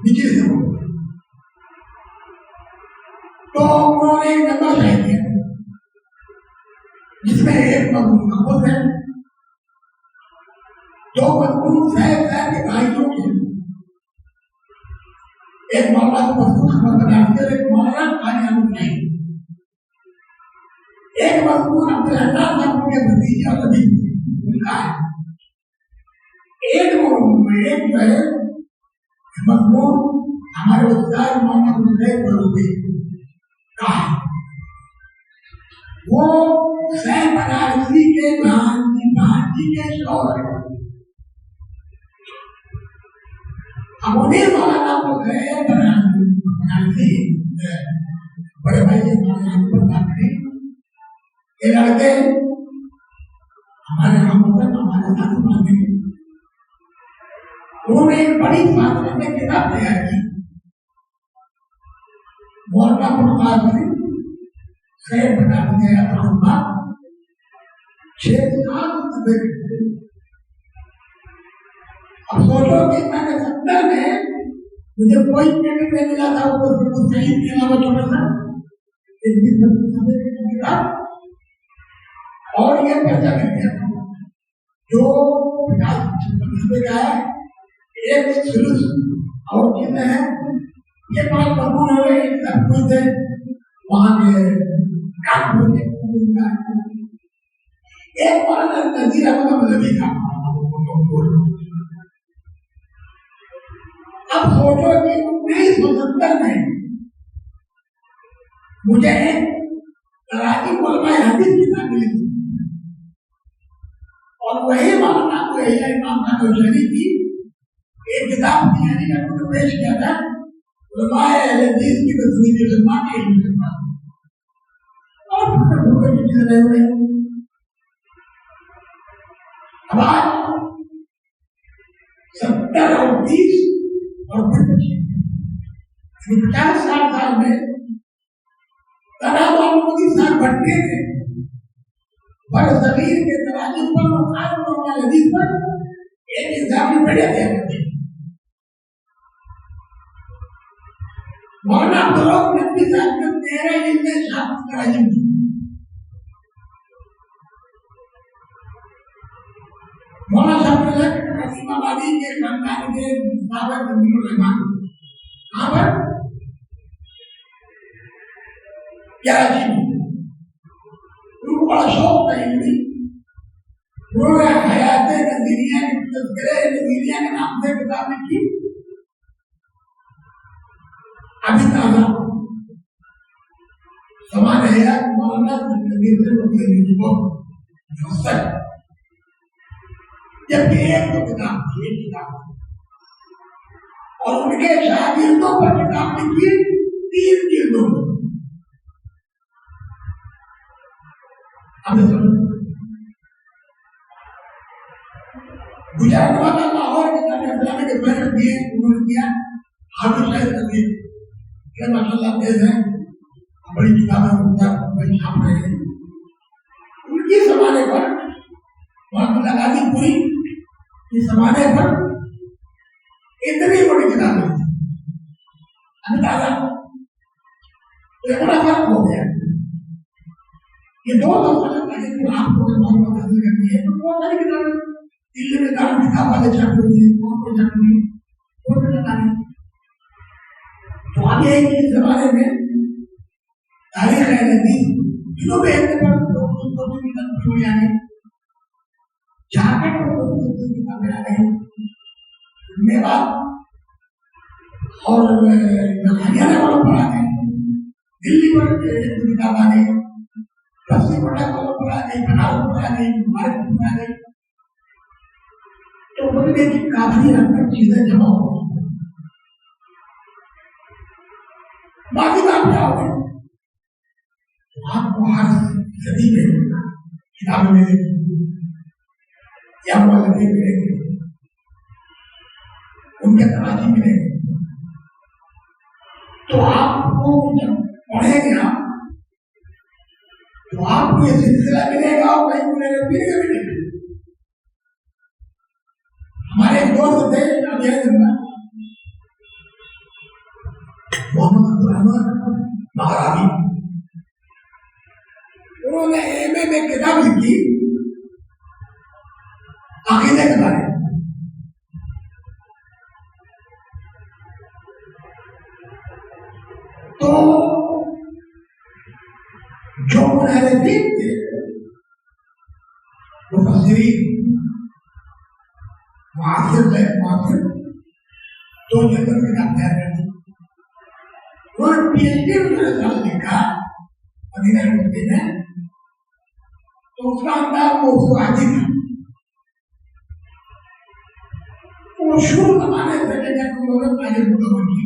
निजी समूह तो उन्होंने एक नंबर तय किया जिसमें एक मजमून है 2 मजमून साहब के भाइयों के एक मौलाना बनारसी एक मौलाना कानियामुल नहीं एक मजमून अब्दुल हन्नान साहब के भतीजे और अभी उनका है एक जो है मजमून हमारे उस्ताद मोहम्मद हुसैन बलूची का है वो सैयद बनारसी के भांजी के शौहर है अब उन्हें मौलाना को गए बनारसी बड़े भाई से मौलाना ये लड़के हमारे हम हमारे साथ माने उन्होंने एक बड़ी मात्रा में किताब तैयार की मौलाना फुरकान सैयद बनारसी रहमतुल्लाह 6 साल तक अब सोचो कि मैंने 70 में मुझे कोई पेमेंट नहीं मिला था वो सही के अलावा छोटा सा किताब और ये पैसा मिल गया जो 50 का है एक सुलूस और कितने हैं ये 5 मजमून हो गए एक सब कुछ है वहां के कानपुर के एक बार नजीर अहमद नबी का अब सोचो कि 1970 में मुझे कराची उलमा हदीस किताब मिली थी और वही मौलाना को इमाम नानवी की एक किताब तैयारी करके पेश किया था उलमा हदीस की तस्वीर खिदमत के इल्म और रहे हुए अब आज 70 और 20 और 50 में तनाव और मोदी साहब बढ़ते थे बड़े जमीन के तराजू पर और खास और हदीस पर एक हिसाब में बढ़े थे मौलाना अब्दुल नबी साहब ने 13 इल्मे शास्त्र तराजू की मौलाना साहब ने असीमाबादी के खानदान के साहब अब्दुल रहमान कहाँ पर कराची में उनको बड़ा शौक था इल्मी उन्होंने हयात नज़रिया के तज़किरे नज़रिया के नाम से किताब लिखी अभी ताज़ा समान है मौलाना जबकि एक तो किताब थी एक किताब और उनके शागिर्दों पर किताब लिखी 3 जिल्दों में गुजरात वाला लाहौर के तरफ के बैठक दिए उन्होंने किया हाफिज शायद नबी के माशाल्लाह तेज है बड़ी किताबें उनका बड़ी छाप रहे हैं उनके जमाने पर महात्मा गांधी पूरी इस जमाने पर इतनी बड़ी किताबें थी अंदाजा तो बड़ा फर्क हो गया ये दो फर्क है कि आपको मालूम हासिल करनी है तो बहुत सारी किताबें दिल्ली में दारू किताब वाले छाप रही है कौन को छाप रही है कौन को बता रही तो आगे इस जमाने में तारीख है हदीस दिनों में एक पर दो किताबें जाने झारखंड में दो किताबें आ रही हैं बाद और हरियाणा वालों पर आ गए दिल्ली पर किताब आ गई पश्चिम बंगाल वालों पर आ गई बनारस पर आ गई महाराष्ट्र पर आ गई तो बोलने की काफी हद तक चीजें जमा हो गई बाकी बात क्या हो गई आपको हर सदी में किताबें मिलेगी या मुअल्लिफ़ मिलेंगे उनके तराजी मिलेंगे तो आपको जब पढ़ेंगे आप तो आपको ये सिलसिला मिलेगा और कहीं मिलेगा हमारे एक दोस्त थे मोहम्मद अब्दुल रहमान महारावी उन्होंने एमए में किताब लिखी अकीदे के बारे में तो जो मुनहरिफीन थे मुफस्सिरीन मुआसिर तो जगत में किताब तैयार कर दी उन्होंने पीएचडी में लिखा मदीना यूनिवर्सिटी में तो उसका अंदाज मौज़ूआती था वो शुरू जमाने से लेकर उन्होंने तारीख मुकम्मल की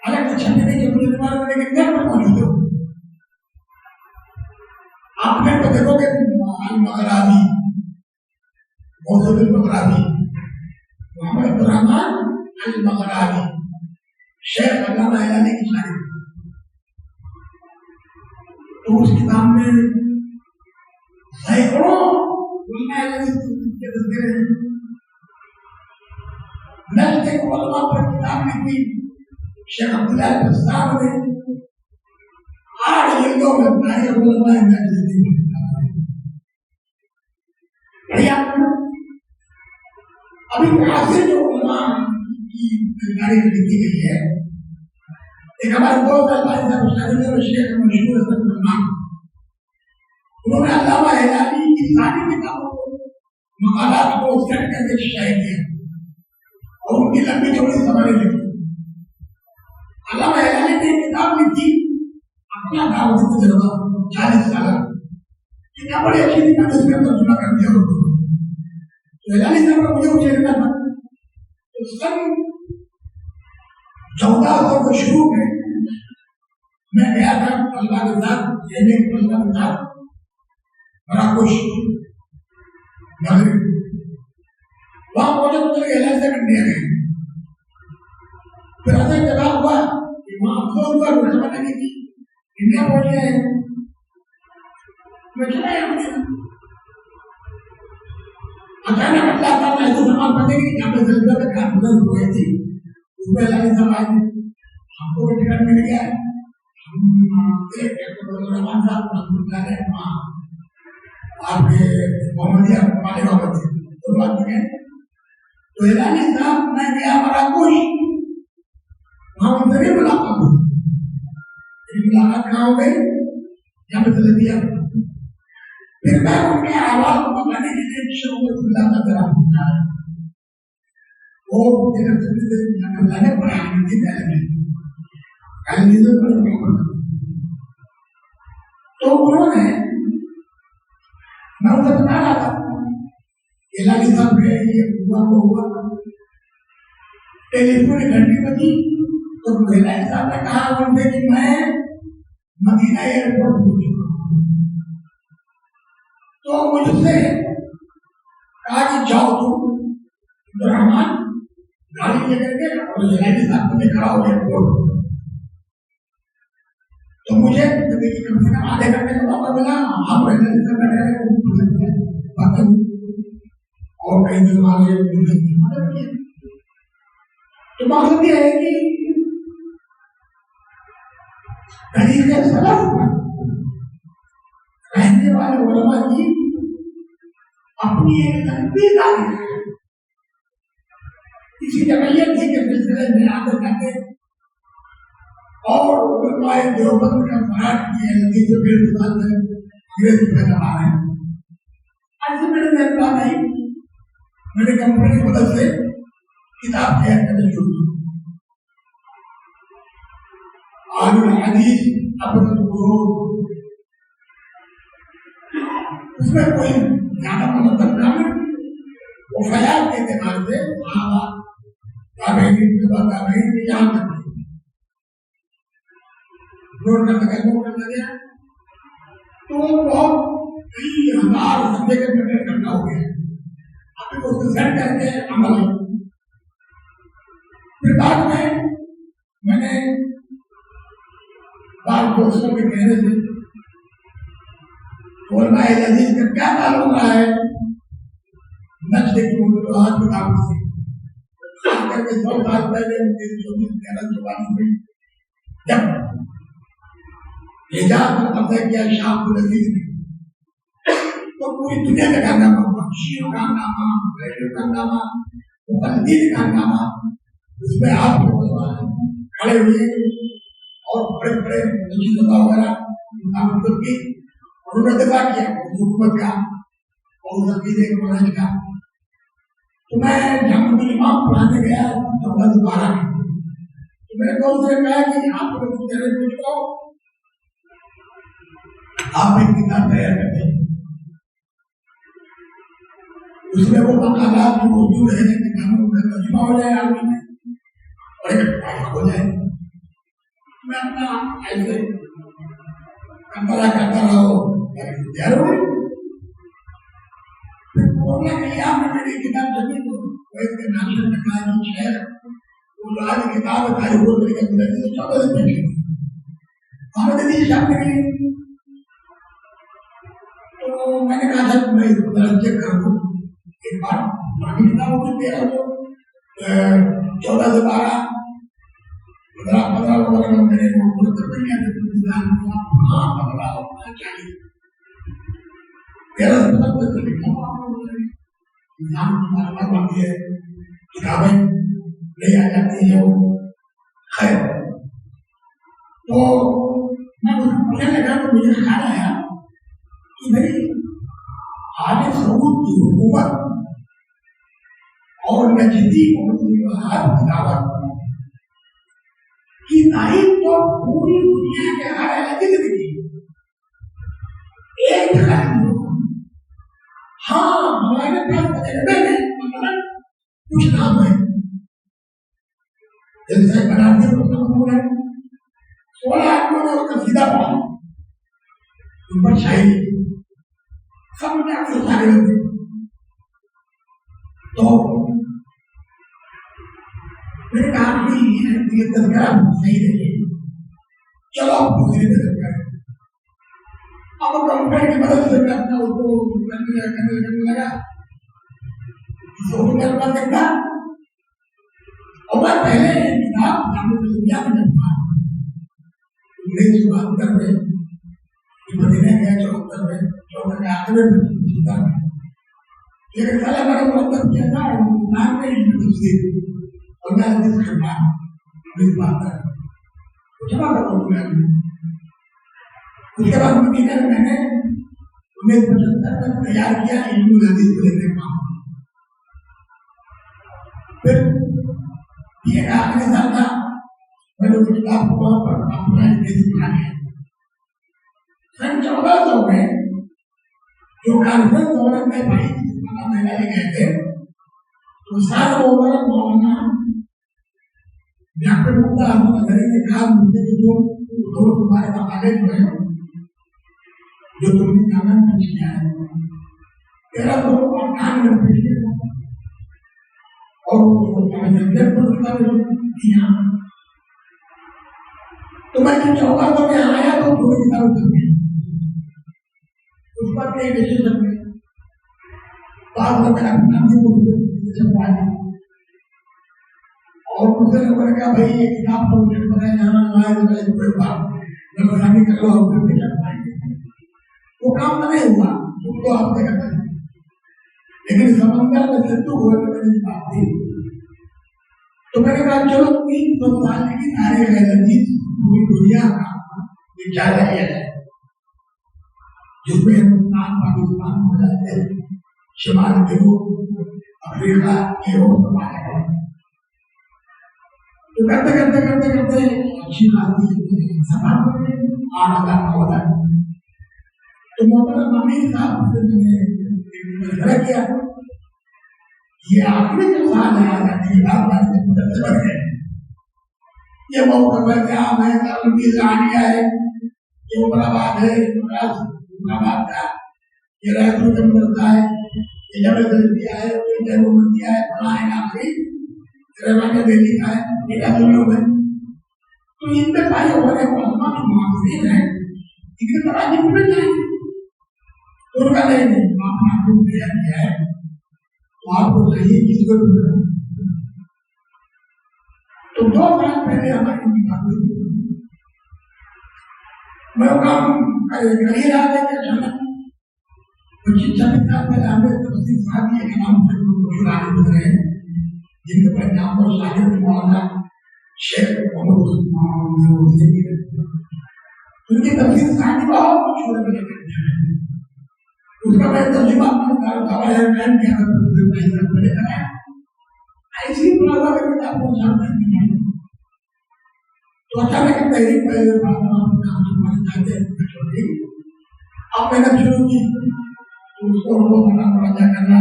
अलग छपने के मुझे लेकिन घर पर मौजूद हो आपने तो देखोगे अल-मग़राबी मौज़ूद अल-मग़राबी मोहम्मद अब्दुल रहमान अल-मग़राबी शेख अल्लामा इलानी की शागिर्द तो उस किताब में सैकड़ों उलमा के तज़किरे हैं नज़्द के उलमा पर किताब लिखी शेख अब्दुल्लाह बस्ताम ने 8 जिल्दों में तारीख़ उलमा नज़्द की बढ़िया अभी मुआसिर जो उलमा की तारीख़ लिखी गई है एक हमारे दोस्त भाई साहब शागिर्द शेख मशहूर हसन सलमान उन्होंने अल्लामा हैलाली की सारी किताबों को मकालात को सेट करके शाये किया और उनकी लंबी चौड़ी समझ लिखी। अल्लामा हैलाली ने किताब लिखी अपना दावत तजुर्बा 40 साल किताब बड़ी अच्छी थी, मैंने उसमें तर्जुमा कर दिया उर्दू में। तो हैलाली साहब को मुझे उछेरना था। तो सन 1400 के शुरू में मैं गया था तलबा के साथ, तलबा के साथ मराकुश मगरिब। वहां पहुंचे तो चले गए से इंडिया गए। फिर ऐसा जवाब हुआ कि वहां अफसोस हुआ रोजमर्रा की इंडिया पहुंच गए। मैं चला गया मुझे अचानक अल्लाह ताला ऐसे सवाल पड़े कि जब मैं जल्दी में कानून हो गई थी उसमें लाइन सवाल हमको भी टिकट मिल गया। रहमान साहब आपके मोहम्मदिया वाले बाबा थे तो बात में तो हैलाली साहब मैं गया मराकुश, वहां उनसे मुलाकात हुई। मुलाकात कहाँ हो गई? यहाँ पे चले दिया। फिर मैं उनके आवाज को बताने के लिए शुरू में खुला का तरह पूछा वो मैंने पढ़ाई थी पहले तो उन्होंने मैं उसे बता रहा था हैलाली साहब गए ये हुआ वो हुआ। टेलीफोन घंटी बजी तो हैलाली साहब ने कहा उनसे कि मैं मदीना एयरपोर्ट पहुंच चुका हूं। तो मुझसे कहा कि जाओ तुम रहमान गाड़ी लेकर के और हैलाली साहब को लेकर आओ एयरपोर्ट। तो मुझे कम से कम आधे घंटे का मौका मिला। आप और कई दिन वाले तो मकसद यह है कि तरीके सलफ रहने वाले उलमा की अपनी एक तनकीद आई है। इसी जमयत के सिलसिले में आगे जाते और उलमाए देवबंद का फराट किए नतीजे बेरुसात है अंग्रेजी में कमा रहे हैं। ऐसे मैंने मेहरबान आई मैंने कंपनी की मदद से किताब तैयार करने शुरू की। आलुल हदीस अपने उसमें कोई ज्यादा मतलब नहीं, वो ख्याल के एतबार से यहाँ तक नोट करता गया तो बहुत कई हजार सब्जेक्ट के पेपर इकट्ठा हो गया। अभी उसको सेट करके अमल है। फिर बाद में मैंने बाल दोस्तों के कहने से बोलना अजीज का क्या ताल्लुक रहा है नक्शे की मुद्दों किताब से करके 100 साल पहले 1924 में जब हिजाज में कब्जा किया शाह अजीज ने तो पूरी दुनिया का कारनामा हुआ। शीर का नामा, रेडियो का नामा, मुकद्दीर का नामा, उसमें आप खड़े हुए और बड़े बड़े वगैरह की उन्होंने दफा किया हुकूमत का और मनहज का। तो मैं जब इमाम पढ़ाने गया 2012 में तो मेरे दोस्त ने कहा कि आप मुझको आप एक किताब तैयार करते हैं उसमें वो मकालात जो मौजूद है किताबों का तर्जुमा हो जाए आदमी में और एक तारीख हो जाए। मैं अपना ऐसे कंपला करता रहा तैयार हो गई। फिर कोरोना के लिए आपने मेरी किताब जमी तो वैसे नाशर ने कहा कि शहर वो आज किताब है वो तरीके से 14 दिन बैठी हमें दीदी सामने गई तो मैंने कहा था मैं चेक कर लूँ एक बार बाकी किताबों में दिया तो 14 से 12 15 वगैरह मेरे मुझे बढ़िया हाँ 15 40 तेरह से 15 बढ़ती है किताबें नहीं आ जाती है वो खैर। तो मैं उसको पूछने लगा तो मुझे ख्याल आया कि भाई आगे सऊद की हुकूमत और नजदी दावत की तारीफ तो पूरी दुनिया के हर इलाके में देखी एक जगह हाँ हमारे पास तजर्बे में मतलब कुछ नाम है जैसे बनारसी है 16 आदमियों ने उसका सीधा पढ़ा ऊपर शायरी सब में अक्सर सारे होते तो मैंने कहा कि ये तस्करा सही नहीं है चलो आप दूसरी तरफ करें अब कंप्यूटर की मदद से मैं अपना उसको करने लगा इसको कर पा सकता और मैं पहले किताब दुनिया में पढ़ा 1972 में मदीना गया 74 में 74 के आखिर में लेकिन साला मैंने बहुत किया था नाम में तफसीर और मैं हदीस करना इस बात पर जमा करता हूँ मैं उसके बाद मदीना में मैंने 1975 में तैयार किया इल्मुल हदीस को लेकर काम फिर ये आखिरी साल था मैंने उस किताब को वहां पर अपना इंग्लिश बना लिया सन 1400 में जो कॉन्फ्रेंस औरत में भाई मेघालय गए थे तो साल ओवर मौलाना डॉक्टर मुक्ता अहमद अजहरी ने कहा मुझे कि जो तुम्हारे मकाले जो है जो तुमने कानून में किया है तेरा तो कान में पिछले और दिया तो मैं जब 1400 में आया तो पूरी किताब चल गई उस पर कई डिसीजन में बाद में मैंने अपना और दूसरे लोगों ने कहा भाई ये किताब तो मुझे पता है यहाँ आए तो पहले कोई बात नौकरानी कर लो और फिर चल पाएंगे वो काम तो नहीं हुआ उसको आपसे करना है लेकिन समंदर में सिद्धू हुए तो मैंने बात थी तो मैंने कहा चलो 300 साल की तारीख है पूरी दुनिया का विचार किया जाए जिसमें हिंदुस्तान पाकिस्तान हो जाते हैं शिमाल यूरोप अफ्रीका यूरोप तो करते करते करते करते अच्छी बात सभा में 8,000 तो मोहतरम अमीर साहब से मैंने फैसला किया ये आखिरी जो साल है आजादी के बाद बढ़ गए ये बहुत क्या मैं की कहानियां है ये उमराबाद है उमराबाद का ये रायपुर का मदरसा है ये जबलपुर है ये जयपुर है बना है आखिरी रेवाना दिल्ली का है ये लोग है तो इनके सारे होने को माफिन है इनके पराजी पूरे जाएंगे उनका नहीं आपने आपको तैयार किया है तो आपको चाहिए किसको तो 2 साल पहले हमारी बात हुई मैं काम कर ही रहा था कि अचानक कुछ 26 साल पहले हमें तफसीर साहब के नाम से मशहूर आलिम रहे जिनके परिणाम पर शागिर्द मौलाना शेख मोहम्मद उनकी तफसीर साहब बहुत मशहूर है उसका मैं तर्जुमा ऐसी किताब को जानते हैं तो अचानक तहरीक अब मैंने शुरू की उसको मना करना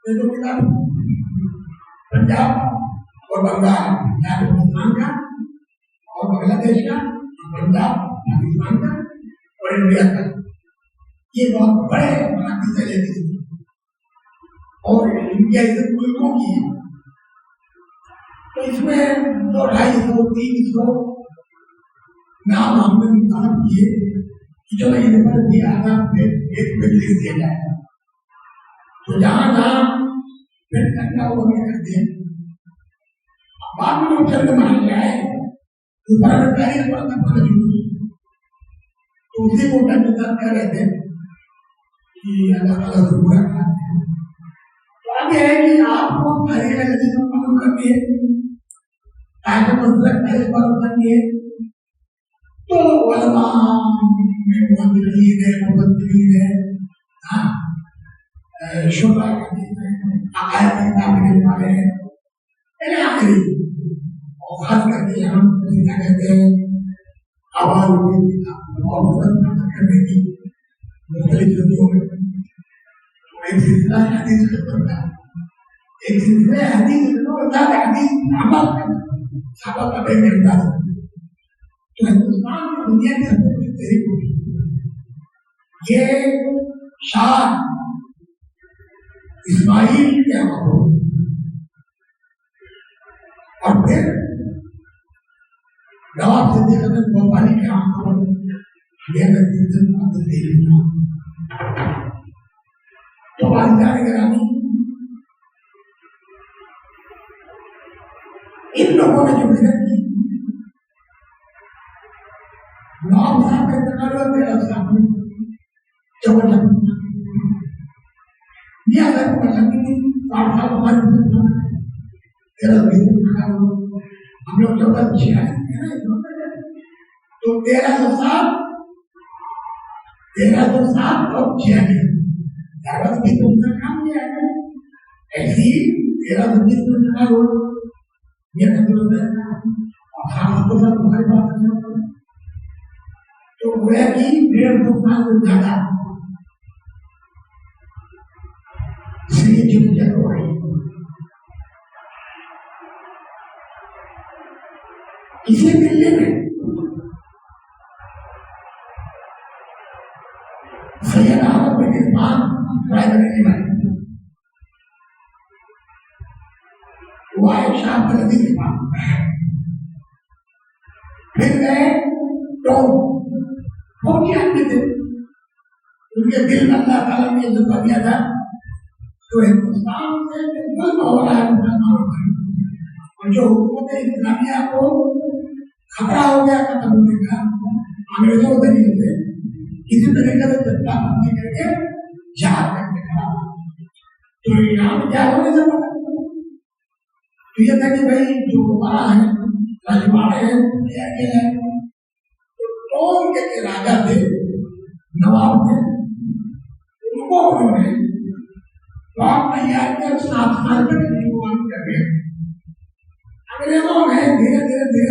तो किताब पंजाब और बंगाल हिंदुस्तान का और बांग्लादेश का पंजाब पाकिस्तान का और इंडिया का ये बहुत बड़े मराठी से लेती थी और इंडिया इसे मुल्कों की है तो इसमें 200-250-300 नाम हमने मुताबिक किए कि जो इन पर भी आधा एक लिख दिया जाएगा तो जहां जहां फिर करना वो नहीं कर दिया बाद में लोग चंद मान जाए तो तारीख पर तो उसी को कंजूसर कह रहे थे कि अल्लाह ताला से पूरा तो अब यह है कि आपको तारीख मालूम करनी है ताकि मसलक तारीख मालूम करनी है तो उलमा में मुबद्दिलीन है, हाँ, शुबा अकायद किताब वाले हैं, इन्हें आखिरी और खास करके हम क्या कहते हैं आवाज और मदद करने की मुख्तलिफ जगहों में एक सिलसिला हदीस खत्म था, एक सिलसिला हदीस हदीस अमल साहब का बेहद अंदाज। तो हिंदुस्तान में दुनिया की सबसे तहरीक हुई ये शाह इस्माइल के हमारे और फिर नवाब सिद्दीक अहमद बवाली के आंखों तो वालिदान गिरामी इन लोगों ने जो मेहनत की, नवाब साहब का इंतकाल हुआ 13 साल में, जबरदस्त यह अगर पसंद 8 साल हमारे हम लोग 14 तो 1300 साल और 46 दावत भी तो उनका काम किया है। ऐसी 1320 में चला हुआ ये मतलब है और खास तो सब हमारे पास है, तो गोया कि 150 साल से ज्यादा इसलिए जुम्मन हो रही इसी दिल्ली में सैयद अहमद बिन इस्माइल रायबरेली में वाइफ शाह अब्दुल इमाम फिर गए तो बहुत आदमी थे, उनके दिल में अल्लाह ताला ने जज्बा दिया था। तो हिंदुस्तान से जुल्म हो रहा है मुसलमानों पर और जो हुकूमत इस्लामिया को खतरा हो गया खत्म होने का अंग्रेजों के दलील से किसी तरीके से चर्चा बंदी करके जहाज करके खड़ा, तो यहाँ पे क्या होने से पता तो ये था कि भाई जो हमारा है रजवाड़े है तो उनके राजा थे नवाब थे, उनको उन्होंने बाप तैयार कर 7 साल तक निगरानी कर रहे। अंग्रेजों ने धीरे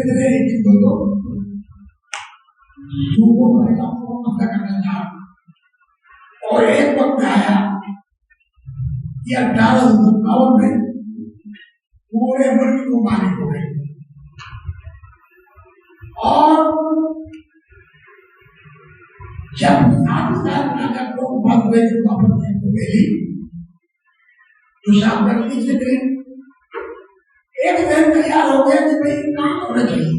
धीरे एक दो सूबों को कब्जा करना चाहा और एक वक्त आया कि 1859 में पूरे मुल्क को मालिक हो गए और जब 7 साल राजा को वापस मिली तो शाहबंदी से एक दिन तैयार हो गया कि भाई काम होना चाहिए,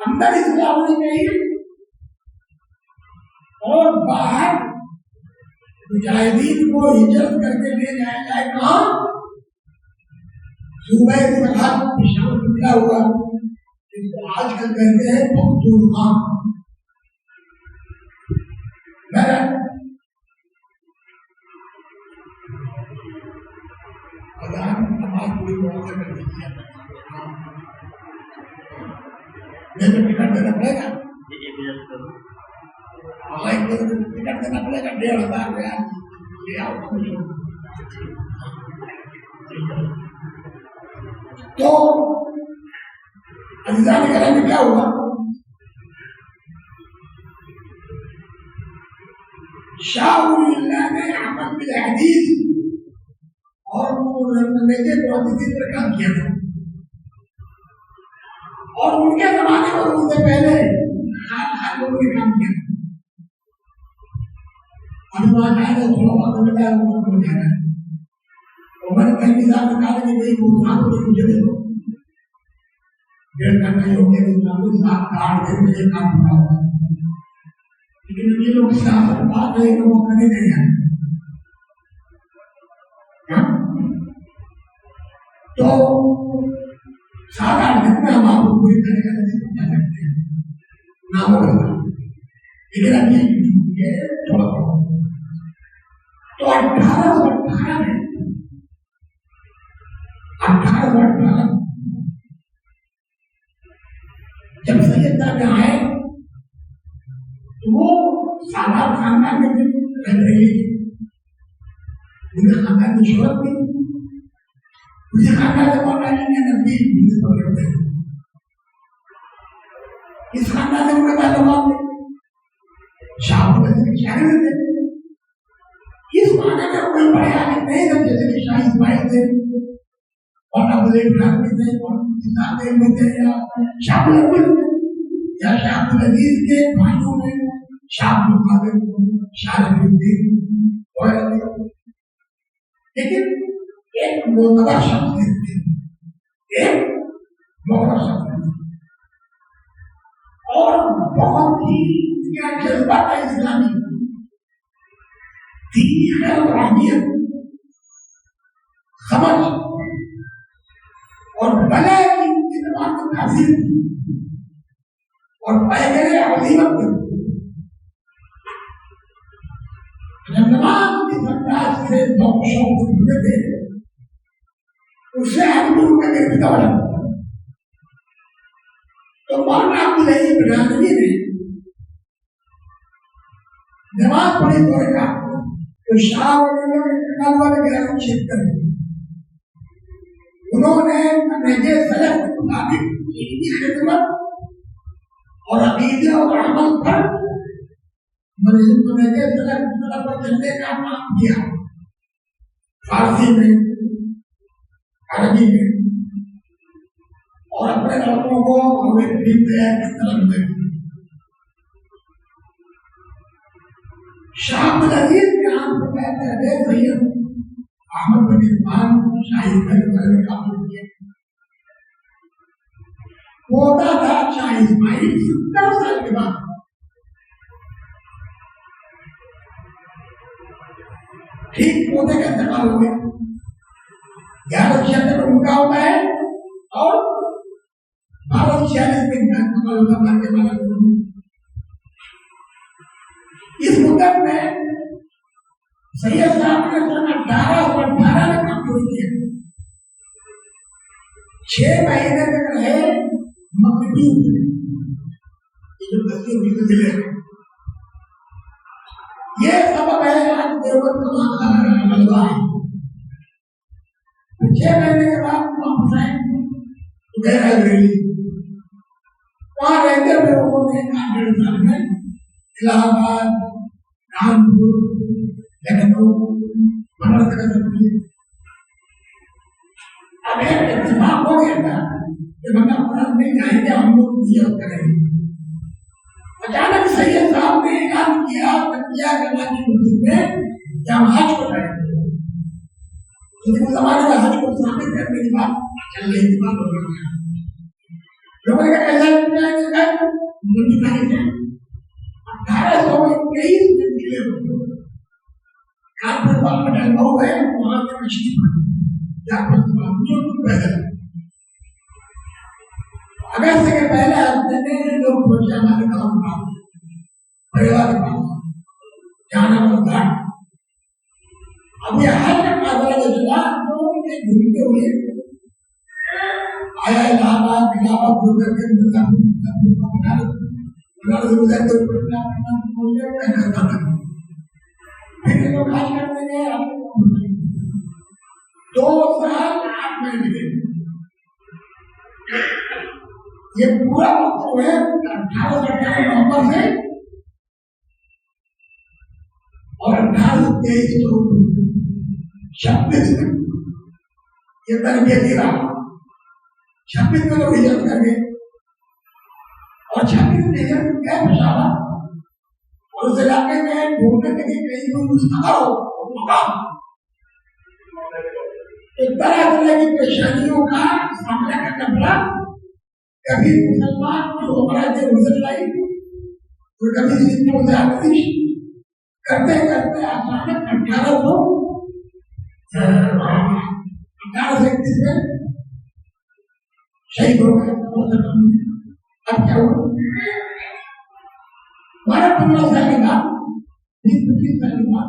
अंदर इस्लाम होनी चाहिए और बाहर मुजाहिदीन को हिजरत करके ले जाया जाए कहाँ, सूबे सरहद पेशावर निकला हुआ जिसको आजकल कहते हैं पख्तूनख्वा। टिकट देना पड़ेगा, टिकट देना पड़ेगा 1500 ले आओ। तो अज़ीज़ान गिरामी में क्या हुआ, शाह ने अमल बिल हदीस और पर काम किया था और उनके जमाने में उनसे पहले हर लोगों ने काम किया था। अभी वहां जाएगा थोड़ा बहुत मिलता है वो हो जाएगा। तो मैंने कहीं साहब ने कहा कि भाई वो साहब को मुझे दे दो, 1.5 घंटा हो गया तो साहब कार्ड दे मुझे काम पूरा हुआ, लेकिन ये लोग साहब बात है वो करने नहीं आए। तो साधारण जितना हम आपको पूरी तरीके से समझा सकते हैं ना हो रहा, लेकिन अभी ये थोड़ा तो 1818 में 1818 जब सैयद चिंता में आए तो वो साधारण खानदान में रह रही थी, उनके खानदान की शोहरत थी, उनके खानदान से कौन आएंगे नबी पकड़ते हैं, इस खानदान से उनका ताल्लुक शाह थे, इस माना में कोई बड़े आगे नहीं थे, जैसे कि शाह इस्माइल थे और अब्दुल इब्राहिम थे और इस्माइल थे या शाह या शाह अजीज के भाइयों में शाह शाह लेकिन एक मोतबर शख्स थे, एक मोहरा शख्स और बहुत ही जज्बा था इस्लामी दीनी खैर और अहमियत समझ और भले की इतमान को हासिल और पैगरे अजीमत जब नमाज की सरकार से शौक जुड़े थे उससे आदमी उनका निर्मित हो जाता तो मौलाना अब्दुल इब्राहिमी ने नमाज पढ़ी तो का तो शाह वाले क्षेत्र उन्होंने नहजे सलफ के मुताबिक इनकी खिदमत और अकीदे और अमल पर नहजे सलफ पर चलने का काम किया, फारसी में, अरबी में और अपने लड़कों को हमें किस तरह में शाह अजीज के नाम पर कहते हैं सैयद अहमद बिन इस्माइल शाही में काम किया, पोता था शाह इस्माइल 70 साल के बाद ठीक पोते का इंतकाल हो गया, 1176 में उनका होता है और 1246 में इनका इंतकाल होता है। इस मुद्दत में सैयद साहब ने सन 1818 में काम शुरू किया, 6 महीने तक रहे मगरबी जिले। ये सबब है आज देवबंद का मलबा है। 6 महीने के बाद गए लाइब्रेरी, वहां रहते हुए उन्होंने 8 साल में इलाहाबाद, कानपुर, लखनऊ, बनारस का सफर। अब एक इत्तेफाक हो गया था कि मतलब बनारस नहीं जाएंगे, हम लोग नियत करेंगे। अचानक सैयद साहब ने ऐलान किया तकिया करना की मस्जिद में कि हम हज को करेंगे। उस जमाने में हज को शामिल करने की बात चल रही थी, बात हो रही है। लोगों ने कहा ऐसा नहीं 1823 में निकले कानपुर बाग में डलवा गए, वहां से मछली अगस्त के पहले हफ्ते में लोग पहुंचे हमारे गाँव का परिवार का जहानाबाद घाट। अब ये हज का काफिला जो चला तो घूमते हुए आया इलाहाबाद, इलाहाबाद गुजर के फिर लोग हज करने गए। 2 साल 8 महीने ये पूरा वक्त जो है 1818 नवंबर से और 1823 26 तक ये तरबियती रहा। 26 में लोग हिजरत कर गए और 26 में हिजरत गए पेशावर और उस इलाके में ढूंढने के लिए कहीं कोई मुस्तका हो मकाम, तरह तरह की परेशानियों का सामना करना पड़ा। कभी मुसलमान जो अपराध लाई और कभी सिंधु से करते करते अचानक 1831 में शहीद हो गए। अब क्या हुआ? 12-15 साल के बाद 20-25 साल के बाद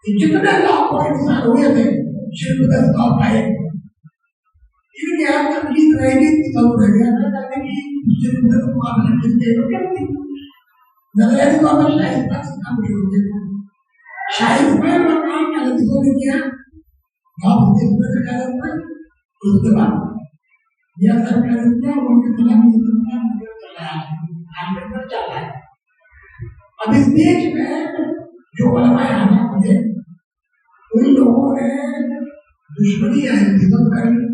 जितने लाखों इंसान हुए थे शिरकत पाए, इनके यहाँ तकलीफ रहेगी तो रह गया कि जितने लोग करते नजरिया को हमें शायद पास काम भी होते शायद मैं काम अलग को भी किया आप देखने का कारण है उसके बाद यह सरकार ने उनके खिलाफ मुकदमा चलाया आंदोलन पर चला है अब इस देश में जो उलमाए हमें मुझे उन लोगों ने दुश्मनी या हिंदुत्व करी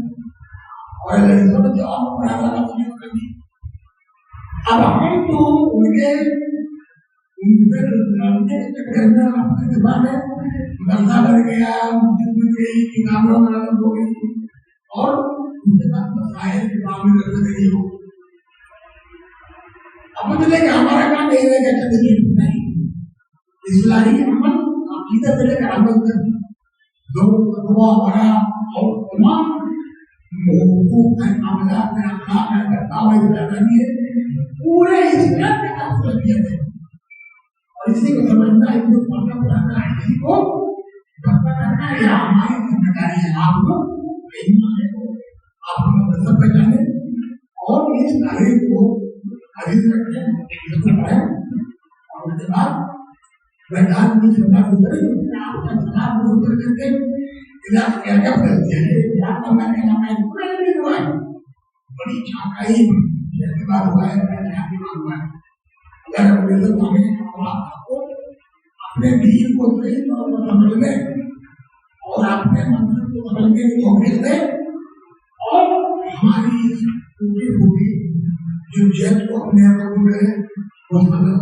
और लड़कियों ने जो आप बराबर करी अब हम तो उनके चक्कर में अपने दिमाग में बंदा लग गया किताबों में अलग हो गई और उनके साथ मसाइल के मामले में लगी हो अब मतलब कि हमारा काम ये रहेगा चंद्र नहीं इस्लामी अमल अकीदत लेकर अमल कर लोगों को दुआ बड़ा और तमाम हुकूक का मामला में अखलाक का बर्ताव है पूरे इस्लाम के नाम पर किया है और इसी को समझना है जो पढ़ना पढ़ाना है इसी को बताना है या हमारी जिम्मेदारी है आप लोग आप लोग सब पहचाने और इस तारीख को खरीद रखें और उसके बाद वैधान की सत्ता को करेंगे आपका सलाह को उत्तर करके इलाज क्या क्या कर दिया है आपका मैंने हमारे पूरा नहीं हुआ है बड़ी झांकाई के बाद हुआ है मैंने हुआ है अगर हम तो हमें आपको अपने दीन को सही तौर पर समझने और अपने मंत्र को समझने की तौफीक दे और हमारी पूरी होगी जो जज को अपने आप को करें वो समझ